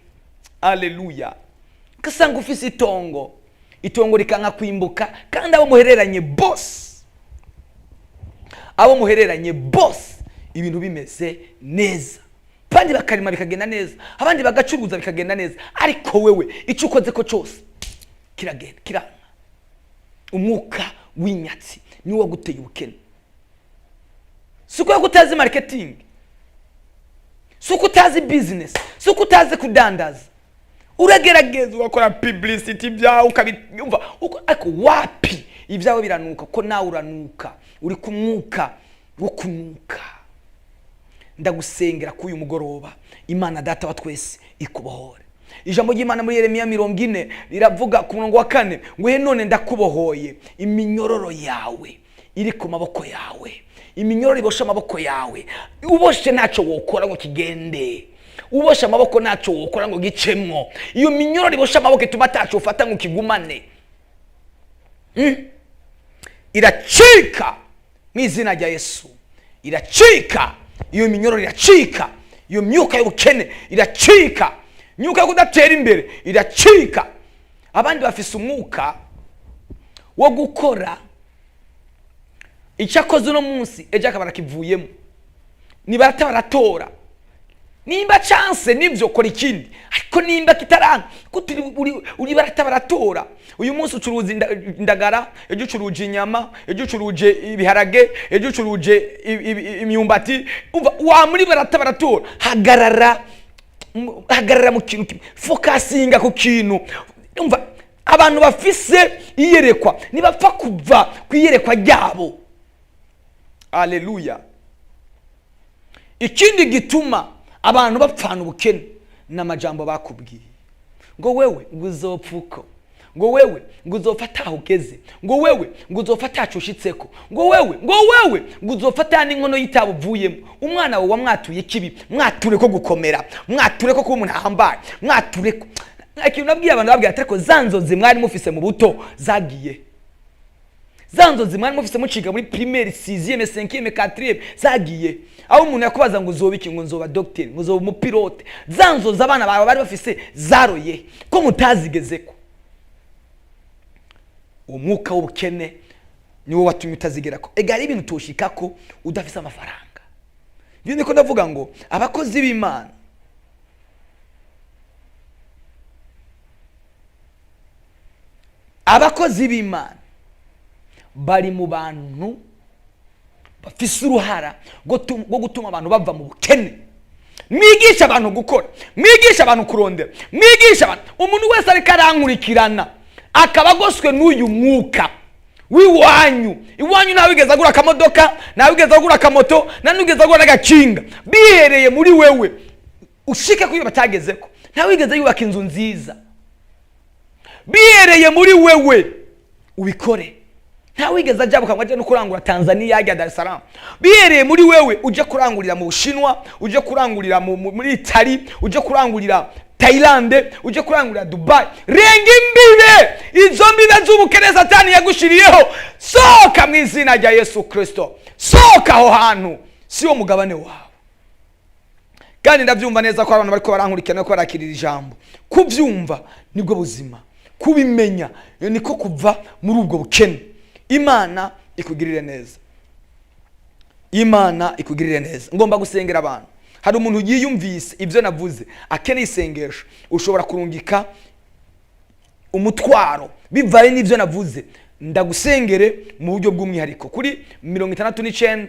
haleluya kasanga ufise itongo rikanka kwimbuka kandi abo muhereranye boss ibintu bimeze neza kandi bakarima bikagenda neza abandi bagacuruza bikagenda neza ariko wewe icyo ukoze ko cyose kiragenda umwuka w'inyatsi ni wo guteye ubukene suko gutazi marketing suko utazi business suko utazi kudandaza uragerageza ugakora publicity byawe ukabyumva ariko wapi ibyawe biranuka ko nawe uranuka uri ku mwuka wo kunuka ndagusengera kuyu mugoroba Imana data wa twese ikubohore ijambo ry'Imana muri Yeremiya 40 riravuga ku murongo wa 4 ngo he none ndakubohoye iminyororo yawe iri ku maboko yawe iminyororo ibosha amaboko yawe uboshe ntaco wokora ngo kigende ubosha amaboko ntaco wokora ngo gicemwo iyo minyororo ibosha amaboko ituma taco ufata ngo kigumane iracika mu izina rya Yesu iracika iyo minyororo iracika iyo myuka y'ubukene iracika myuka yo kudatera imbere iracika abandi bafise umwuka wo gukora icyakoze uno munsi ejo akabara kivuyemo nibarata baratora nimba chance nivyo kora ikindi ariko nimba kitaranga uri barata baratora uyu munsi ucuruza indagara ejo ucuruje inyama ejo ucuruje ibiharage ejo ucuruje imyumbati umva wa muri barata baratora hagarara mu kintu focusinga ku kintu umva abantu bafise iyerekwa nibapfa kuva kwiyerekwa ryabo haleluya ikindi gituma abantu bapfana ubukene n'amajambo bakubwiye ngo wewe nguzopfuko ngo wewe nguzofata ugeze ngo wewe nguzofata acushitseko ngo wewe nguzofata n'inkono yitabo vuyemo umwana wawe wamwatuye kibi mwature ko gukomera mwature ko umuntu ahambaye mwature ko ikintu nabwiye abantu babwiye atako zanzoze mwari mufise mu buto zagiye zanzoze mwari mufise muciga muri primaire 6e 5e 4e zagiye aho umuntu yakubaza ngo uzobiki ngo nzoba doctor ngo uzoba umupilote zanzoze abana bawe bari bafise zaroye ko mutazigezeko umwuka w'ubukene niwo watumye utazigerako egari ibintu toshikako udafise amafaranga byo niko ndavuga ngo abakozi b'Imana bari mu bantu bafise uruhara rwo gutuma abantu bava mu bukene mwigisha abantu gukora mwigisha abantu kurondera mwigisha abantu umuntu wese ariko arankurikirana akaba goswe n'uyu mwuka wiwanyu ntawigeze agura akamodoka ntawigeze agura akamoto ntawigeze agura n'agakinga bihereye muri wewe ushike kuyo batagezeko ntawigeze yubaka inzu nziza bihereye muri wewe ubikore ntawigeze ajabuka ngo aje no kurangura Tanzania ajya Dar es Salaam bihereye muri wewe uje kurangurira mu Bushinwa uje kurangurira muri Italy uje kurangurira Thailand uje kurangurira Dubai renga imbibe izo mbibe z'ubukene Satani yagushiriyeho soka mu izina rya Yesu Kristo soka aho hantu siyo mugabane wawe kandi ndavyumva neza ko abantu bariko barankurikirana ko barakirira ijambo kuvyumva nibwo buzima kubimenya niko kuva muri ubwo bukene Imana ikugirire neza ngomba gusengera abantu hari umuntu yiyumvise ibyo navuze akeneye isengesho ushobora kurungika umutwaro bivaye n'ibyo navuze ndagusengere mu buryo bw'umwihariko kuri 69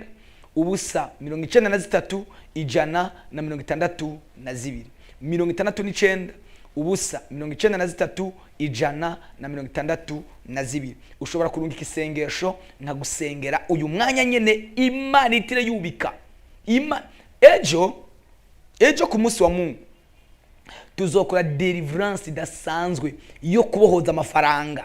ubusa 93 ijana na 62 69 ubusa 93 ijana na 62 ushobora kurungika isengesho nkagusengera uyu mwanya nyene Imana itire yubika ejo ku munsi wa Mungu tuzokora deliverance idasanzwe yo kubohoza amafaranga.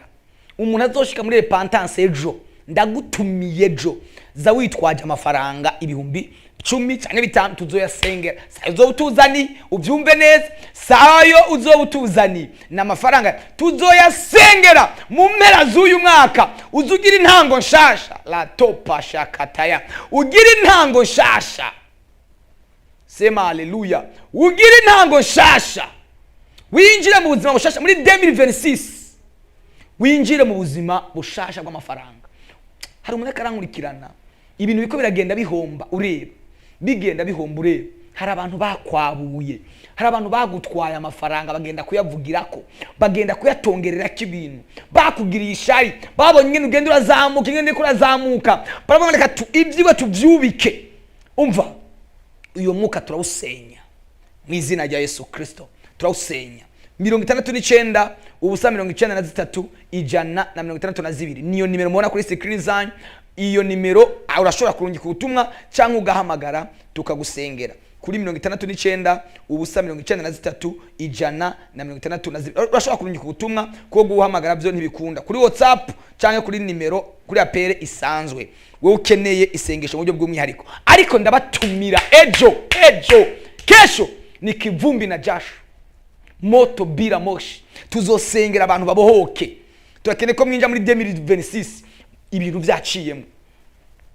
Umuntu azoshika muri repentance ejo, ndagutumiye ejo, za witwaje amafaranga ibihumbi 10 cyangwa 5 tuzoyasengera. Uzobutuzani ubyumve neza, sayo uzobutuzani na mafaranga tuzoyasengera mu mpera z'uyu mwaka. Uzugira intango nshasha, la topa shakataya, ugira intango nshasha. Sema haleluya. Ugira intango nshasha, winjire mu buzima bushasha muri 2026. Winjire mu buzima bushasha bw'amafaranga. Hari umuntu akarankurikirana, ibintu biko biragenda bihomba ureba, bigenda bihomba ureba. Hari abantu bakwabuye, hari abantu bagutwaye amafaranga bagenda kuyavugirako, bagenda kuyatongerera kibintu, bakugiriye ishari, babonye ingene ugenda urazamuka, ingene urazamuka, barabona reka ibyiwe tubyubike. Umva, uyo mwuka turawusenya mu izina rya Yesu Kristo, turawusenya. 69 ubusa 93 162 niyo nimero mubona kuri screen zanyu. Iyo nimero urashobora kurungika ubutumwa cyangwa ugahamagara tukagusengera kuri 69 ubusa 93 162. Urashobora kurungika ubutumwa ko guhamagara byo ntibikunda kuri WhatsApp cyangwa kuri nimero kuri apere isanzwe. Wowe ukeneye isengesho mu buryo bw'umwihariko, ariko ndabatumira ejo kesho ni kivumbi na jasho, moto bila moshi. Tuzosengera abantu babohoke. Turakene ko mwinja muri 2026 ibintu byaciyemo,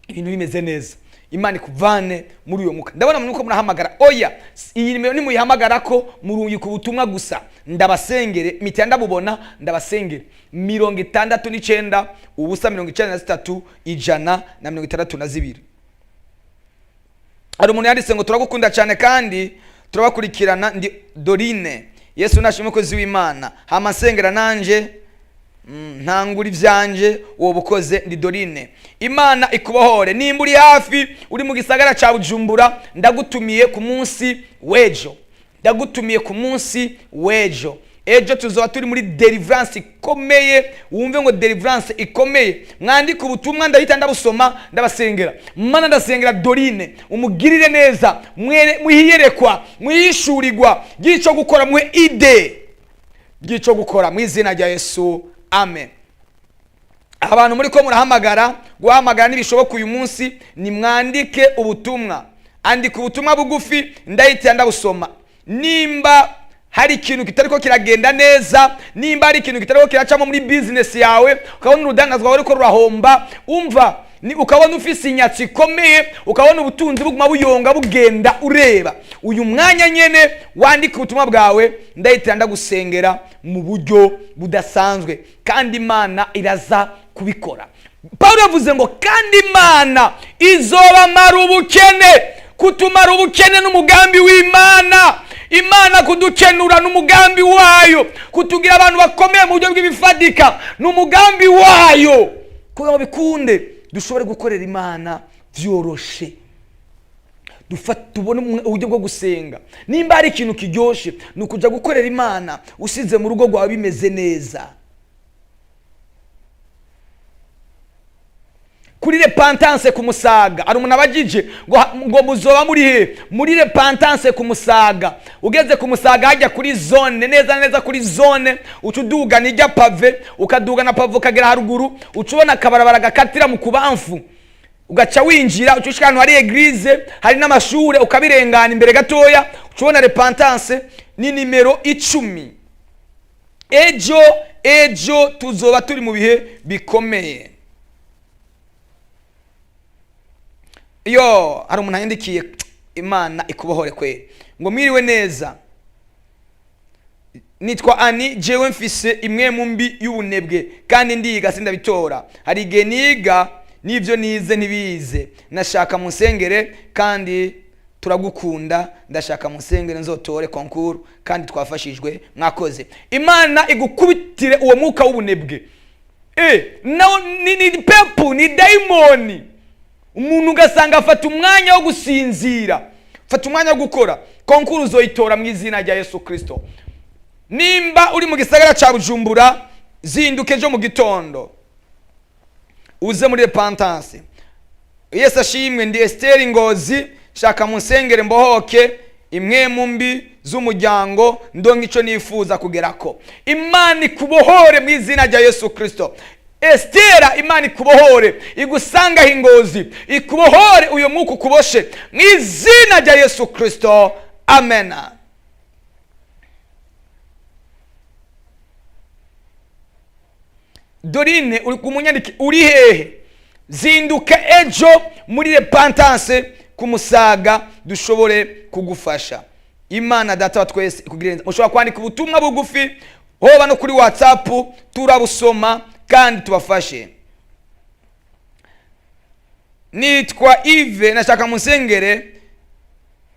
ibintu bimeze neza. Imana ikuvane muri uyo muka. Ndabona munuko murahamagara, oya iyi nimero nimuyihamagara ko murungi ku butumwa gusa, ndabasengere mitanda bubona, ndabasengere 69 ubusa 93 162. Ari umuntu yanditse ngo turagukunda cyane kandi turabakurikirana, ndi Dorine. Yesu nashimwe ko ziw'Imana, hamasengera nanje ntangura ivyanje uwo bukoze. Ndi Dorine. Imana ikubohore. Nimba uri hafi uri mu gisagara ca Bujumbura, ndagutumiye ku munsi wejo, ndagutumiye ku munsi wejo. Ejo tuzoba turi muri deliverance ikomeye. Wumve ngo deliverance ikomeye, mwandika ubutumwa ndahita ndabusoma, ndabasengera. Mana ndasengera Dorine, umugirire neza, muhiyerekwa, muhishurirwa gico gukora, mwe ide gico gukora mu izina rya Yesu, amen. Abantu muri ko murahamagara, guhamagara nibishoboka uyu munsi, ni mwandike ubutumwa. Andika ubutumwa bugufi ndahita ndabusoma. Nimba hari ikintu kitariko kiragenda neza, nimba hari ikintu kitariko kiracamo muri business yawe, ukabona urudandazwa wawe ko rurahomba, umva ni ukabona ufise inyatsi ikomeye, ukabona ubutunzi buguma buyonga bugenda ureba, uyu mwanya nyene wandika ubutumwa bwawe, ndahita ndagusengera mu buryo budasanzwe, kandi Imana iraza kubikora. Paulo yavuze ngo kandi Imana izobamara ubukene. Kutumara ubukene n'umugambi w'Imana. Imana kudukenura n'umugambi wayo, kutugira abantu bakomeye mu buryo bw'ibifadika n'umugambi wayo, kugira bikunde dushobore gukorera Imana vyoroshe. Tubone uburyo bwo gusenga. Nimba hari ikintu kiryoshe nukuja gukorera Imana usize mu rugo rwawe bimeze neza. Kuri repentance ku Musaga, ari umuntu abagije ngo muzoba muri he? Muri repentance ku Musaga. Ugeze ku Musaga hajya kuri zone, neza kuri zone, ucuduga nijya pave, ukaduga na pave ukagera haruguru, ucubona kabarabara gakatira mu kubamfu, ugaca winjira, ucushika ahantu hari eglise, hari n'amashure, ukabirengana imbere gatoya, ucubona repentance ni nimero 10. Ejo tuzoba turi mu bihe bikomeye. Yo, hari umuntu yandikiye, Imana ikubohore kwe, ngo mwiriwe neza, nitwa Ani, jewe mfise imwe mu mbi y'ubunebwe kandi ndiga sindabitora. Hari igihe niga n'ivyo nize ntibize. Nashaka musengere kandi turagukunda, ndashaka musengere nzotore concours kandi twafashijwe, mwakoze. Imana igukubitire uwo mwuka w'ubunebwe. No, ni pepo, ni daimoni. Umuntu ugasanga afata umwanya wo gusinzira, fata umwanya wo gukora concours uzoyitora mu izina rya Yesu Kristo. Nimba uri mu gisagara ca Bujumbura, zinduke ejo mu gitondo uze muri repentance. Yesu ashimwe. Ndi Esther Ngozi, shaka munsengere mbohoke imwe mu mbi z'umuryango ndonke ico nifuza kugerako. Imana ikubohore mu izina rya Yesu Kristo. Estera, Imana ikubohore igusanga Ingozi, ikubohore uyo mwuka ukuboshe mu izina rya Yesu Kristo. Amen. Dorine umunyandiki uri hehe? Zinduka ejo muri repentance ku Musaga dushobore kugufasha. Imana data wa twese ikugirenza. Mushobora kwandika ubutumwa bugufi hoba no kuri WhatsApp turabusoma kandi tubafashe. Nitwa Yves, nashaka munsengere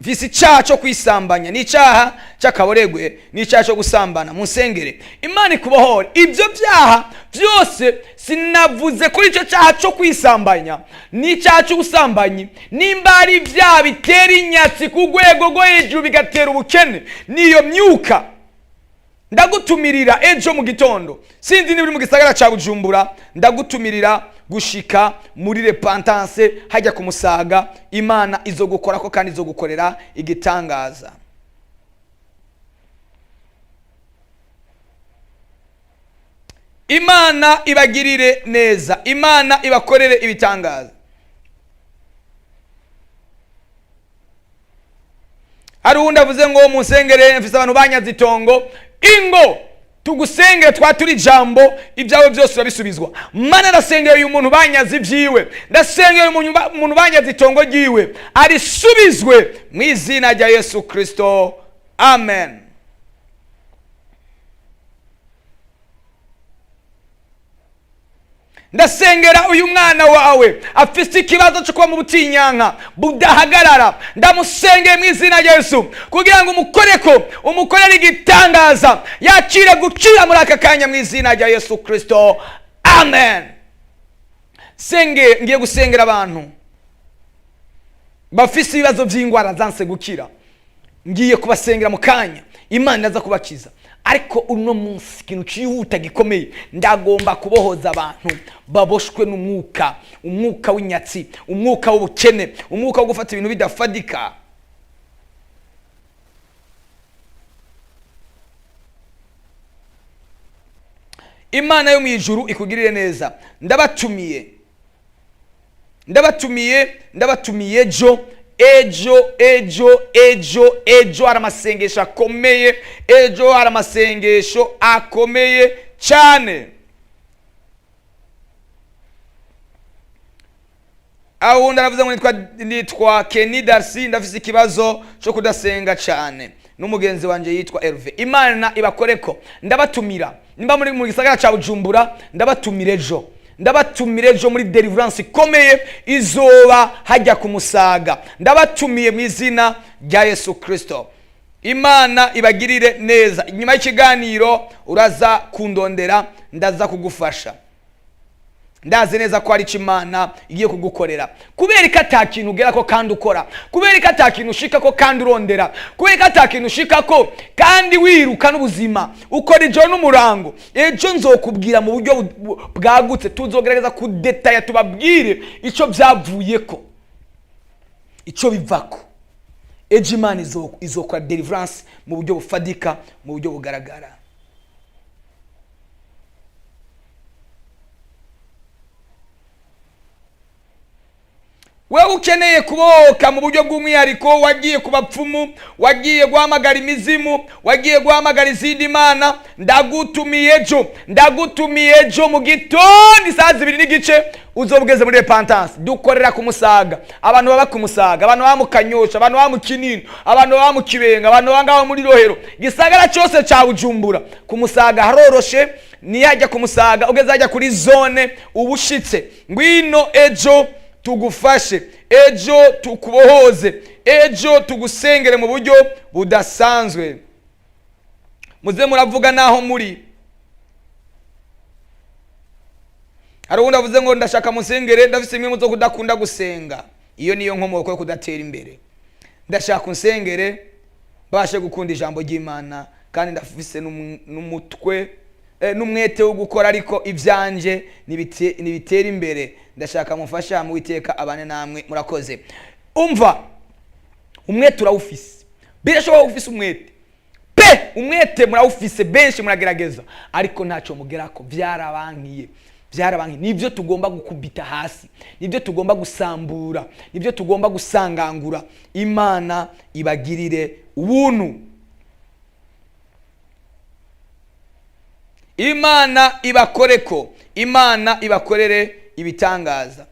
visi cyaha cyo kwisambanya, ni cyaha cy'akaboregwe, ni cyaha cyo gusambana. Munsengere Imana ikubohore ibyo byaha byose. Sinavuze kuri icyo cyaha cyo kwisambanya, ni cyaha cyo gusambanyi. Nimba ari byaha bitera inyatsi ku rwego rwo hejuru bigatera ubukene, niyo myuka ndagutumirira ejo mu gitondo. Sinzi niba uri mu gisagara cya Bujumbura, ndagutumirira gushika muri repentance hajya ku Musaga. Imana izogukora ko kandi izogukorera igitangaza. Imana ibagirire neza, Imana ibakorere ibitangaza. Hari undi avuze ngo munsengere mfise abantu banyaze itongo. Ingo tugusengere twaturi jambo ibyawe byose urabisubizwa. Mana ndasengeye uyu muntu banyaze ibyiwe, ndasengeye umuntu banyaze itongo ryiwe arisubizwe mu izina rya Yesu Kristo. Amen. Ndasengera uyu mwana wawe afite ikibazo cyo kuba mu butinyanka budahagarara, ndamusengeye mu izina rya Yesu kugira ngo umukorere igitangaza, yakire gukira muri aka kanya mu izina rya Yesu Kristo. Amen. Ngiye gusengera abantu bafite ibibazo by'indwara zanse gukira. Ngiye kubasengera mu kanya, Imana ndaza kubakiza. Ariko uno munsi ikintu cyihuta gikomeye, ndagomba kubohoza abantu baboshwe umwuka w'inyatsi, umwuka w'ubukene, umwuka wo gufata ibintu bidafadika. Imana yo mu ijuru ikugirire neza. Ndabatumiye ejo aramasengesho akomeye, ejo aramasengesho akomeye cyane. Aho ndavuze ngo nitwa Kenny Darcy, ndafise ikibazo cyo kudasenga cyane n'umugenzi wanje yitwa Herve. Imana ibakoreko. Ndabatumira nimba muri mu gisagara cya Bujumbura, ndabatumire ejo muri deliverance ikomeye izoba hajya ku Musaga. Ndabatumiye mu izina rya Yesu Kristo. Imana ibagirire neza. Inyuma y'ikiganiro uraza kundondera, ndaza kugufasha. Ndazi neza ko ari Imana igiye kugukorera. Kubera ko atakintu ugera ko kandi ukora, kubera ko atakintu ushika ko kandi urondera, kubera ko atakintu ushika ko kandi wiruka n'ubuzima ukora ijoro n'umurango. Ejo nzokubwira mu buryo bwagutse, tuzogerageza kudetaya tubabwire ico byavuyeko, ico bivako. Ejo Imana izokora deliverance mu buryo bufadika, mu buryo bugaragara. Wewe ukeneye kubohoka mu buryo bw'umwihariko, wagiye ku bapfumu, wagiye guhamagara imizimu, wagiye guhamagara izindi mana, ndagutumiye ejo mu gitondo saa 2:30 uzobugeze muri repentance. Dukorera ku Musaga. Abantu baba ku Musaga, abantu baba mu Kanyosha, abantu baba mu Kinini, abantu baba mu Kibenga, abantu baba muri Rohero, gisagara cyose cya Bujumbura. Ku Musaga haroroshe, niyajya ku Musaga ugeze ajya kuri zone ubushitse. Ngwino ejo tugufashe, ejo tukubohoze, ejo tugusengere mu buryo budasanzwe. Muze muravuga naho muri. Hari undi avuze ngo ndashaka musengere, ndafise imwe muzo kudakunda gusenga. Iyo niyo nkomoko yo kudatera imbere. Ndashaka unsengere bashe gukunda ijambo ry'Imana, kandi ndafise n'umutwe n'umwete wo gukora, ariko ivyanje nibitera imbere. Ndashaka mufasha mu witeka abane namwe. Murakoze. Umva, umwete urawufise, birashoboka ufise umwete pe, umwete murawufise benshi muragerageza, ariko ntacyo mugerako, byarabankiye. Nibyo tugomba gukubita hasi, nibyo tugomba gusambura, nibyo tugomba gusangangura. Imana ibagirire ubuntu, Imana ibakoreko, Imana ibakorere ibitangaza.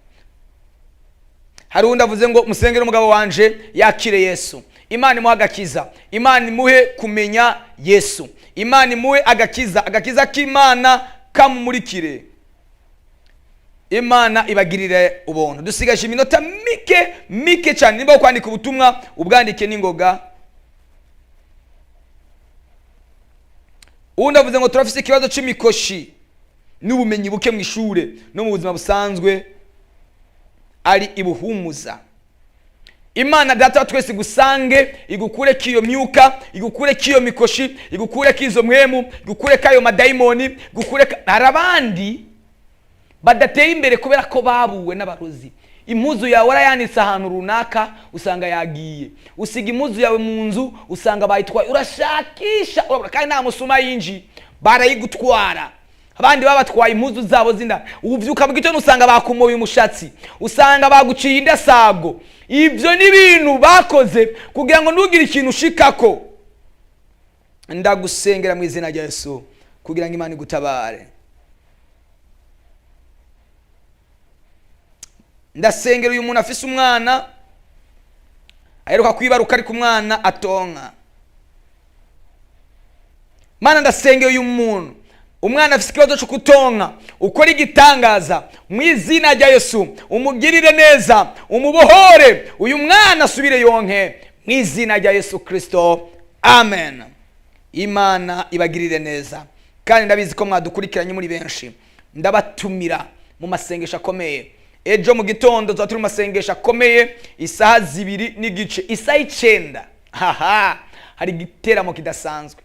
Hari undi avuze ngo musengere umugabo wanje yakire Yesu. Imana imuhe agakiza, Imana imuhe kumenya Yesu, Imana imuhe agakiza k'Imana kamumurikire. Imana ibagirire ubuntu. Dusigaje iminota mike cyane, nimba kwandika ubutumwa ubwandike n'ingoga. Undi avuze ngo turafise ikibazo c'imikoshi n'ubumenyi buke mu ishure no mu buzima busanzwe ari ibuhumuza. Imana data twese gusange, igukure kiyo myuka, igukure kiyo mikoshi, igukure kizo mwemu, igukure kayo madaimoni, igukure harabandi badateye imbere kubera ko babuwe n'abarozi. Impuzu yawe warayanitse ahantu runaka usanga yagiye, usiga impuzu yawe mu nzu usanga bayitwaye, urashakisha kandi nta musuma yinji barayigutwara. Abandi babatwaye impuzu zabo zinda, uvyuka mu gitondo usanga bakumoye umushatsi, usanga baguciye indasago. Ibyo ni ibintu bakoze kugira ngo ntugire ikintu ushikako. Ndagusengera mu izina rya Yesu kugira ngo Imana igutabare. Ndasengera uyu muntu afise umwana aheruka kwibaruka ariko umwana atonka. Mana ndasengera uyu muntu, umwana afise ikibazo cyo kutonka, ukora igitangaza mu izina rya Yesu, umugirire neza, umubohore, uyu mwana asubire yonke mu izina rya Yesu Kristo, amen. Imana ibagirire neza, kandi ndabizi ko mwadukurikiranye muri benshi. Ndabatumira mu masengesho akomeye. Ejo mu gitondo tuzaturi mu masengesho akomeye isaha 2:30, isaha 9. Hari igiteramo kidasanzwe,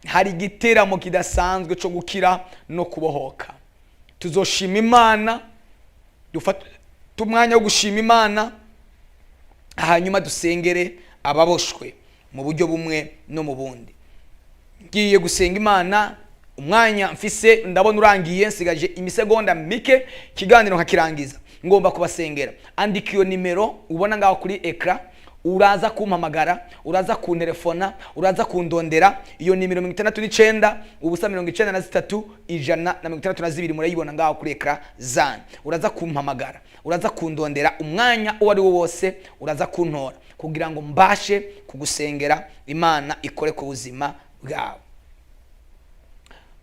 hari igiteramo kidasanzwe cyo gukira no kubohoka. Tuzoshima Imana, dufata umwanya wo gushima Imana, hanyuma dusengere ababoshwe mu buryo bumwe no mu bundi. Ngiye gusenga Imana, umwanya mfise ndabona urangiye, nsigaje imisegonda mike kiganiro nkakirangiza. Ngomba kubasengera. Andika iyo nimero ubona ngaho kuri ekra, uraza kumpamagara, uraza kuntelefona, uraza kundondera. Iyo nimero 69 ubusa 93 162 murayibona ngaho kuri ekra zan. Uraza kumpamagara, uraza kundondera, umwanya uwari wo wose uraza kuntora kugira ngo mbashe kugusengera, Imana ikore ku buzima bwawe.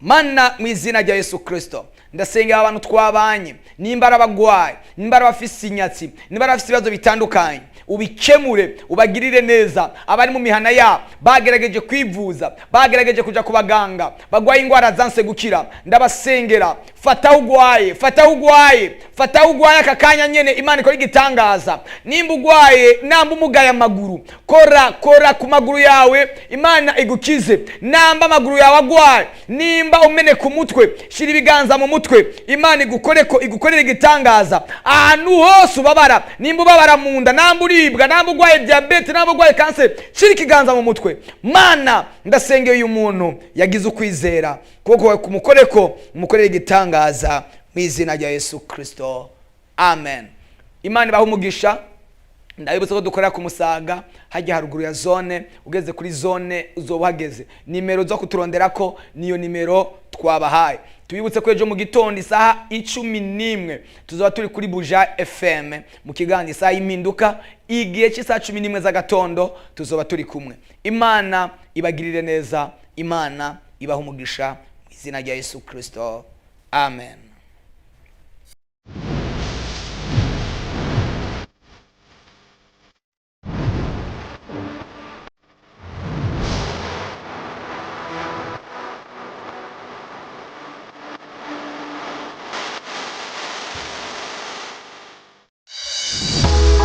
Mana mu izina rya Yesu Kristo ndasengera abantu twabanye, nimba arabagwaye, nimba arabafise inyatsi, nimba arabafise ibibazo bitandukanye, ubikemure, ubagirire neza. Abari mu mihana ya bagerageje kwivuza, bagerageje kuja ku baganga, bagwaye ingwara zanse gukira, ndabasengera, fata ugwaye akakanya nyene, Imana ikora igitangaza. Nimba ugwaye, namba umugaye amaguru, kora ku maguru yawe, Imana igukize. Namba amaguru yawe agwaye, nimba umene ku mutwe, shira ibiganza mu mutwe, Imana igukorera igitangaza. Ahantu hose ubabara, nimba ubabara mu nda, namba uribwa, namba ugwaye diabete, namba ugwaye cancer, shira ikiganza mu mutwe. Mana ndasengeye uyu muntu yagize ukwizera, kuko kumukoreko umukorera igitangaza mu izina rya Yesu Kristo, amen. Imana ibahe umugisha. Ndabibutsa ko dukorera ku Musaga hajya haruguru ya zone, ugeze kuri zone uzobuhageze. Nimero zo kuturonderako niyo nimero twabahaye. Tubibutse ko ejo mu gitondo isaha 11 tuzoba turi kuri Buja FM mu kiganiro isaha y'impinduka, igihe cy'isaha 11 z'agatondo tuzoba turi kumwe. Imana ibagirire neza, Imana ibahe umugisha mu izina rya Yesu Kristo, amen.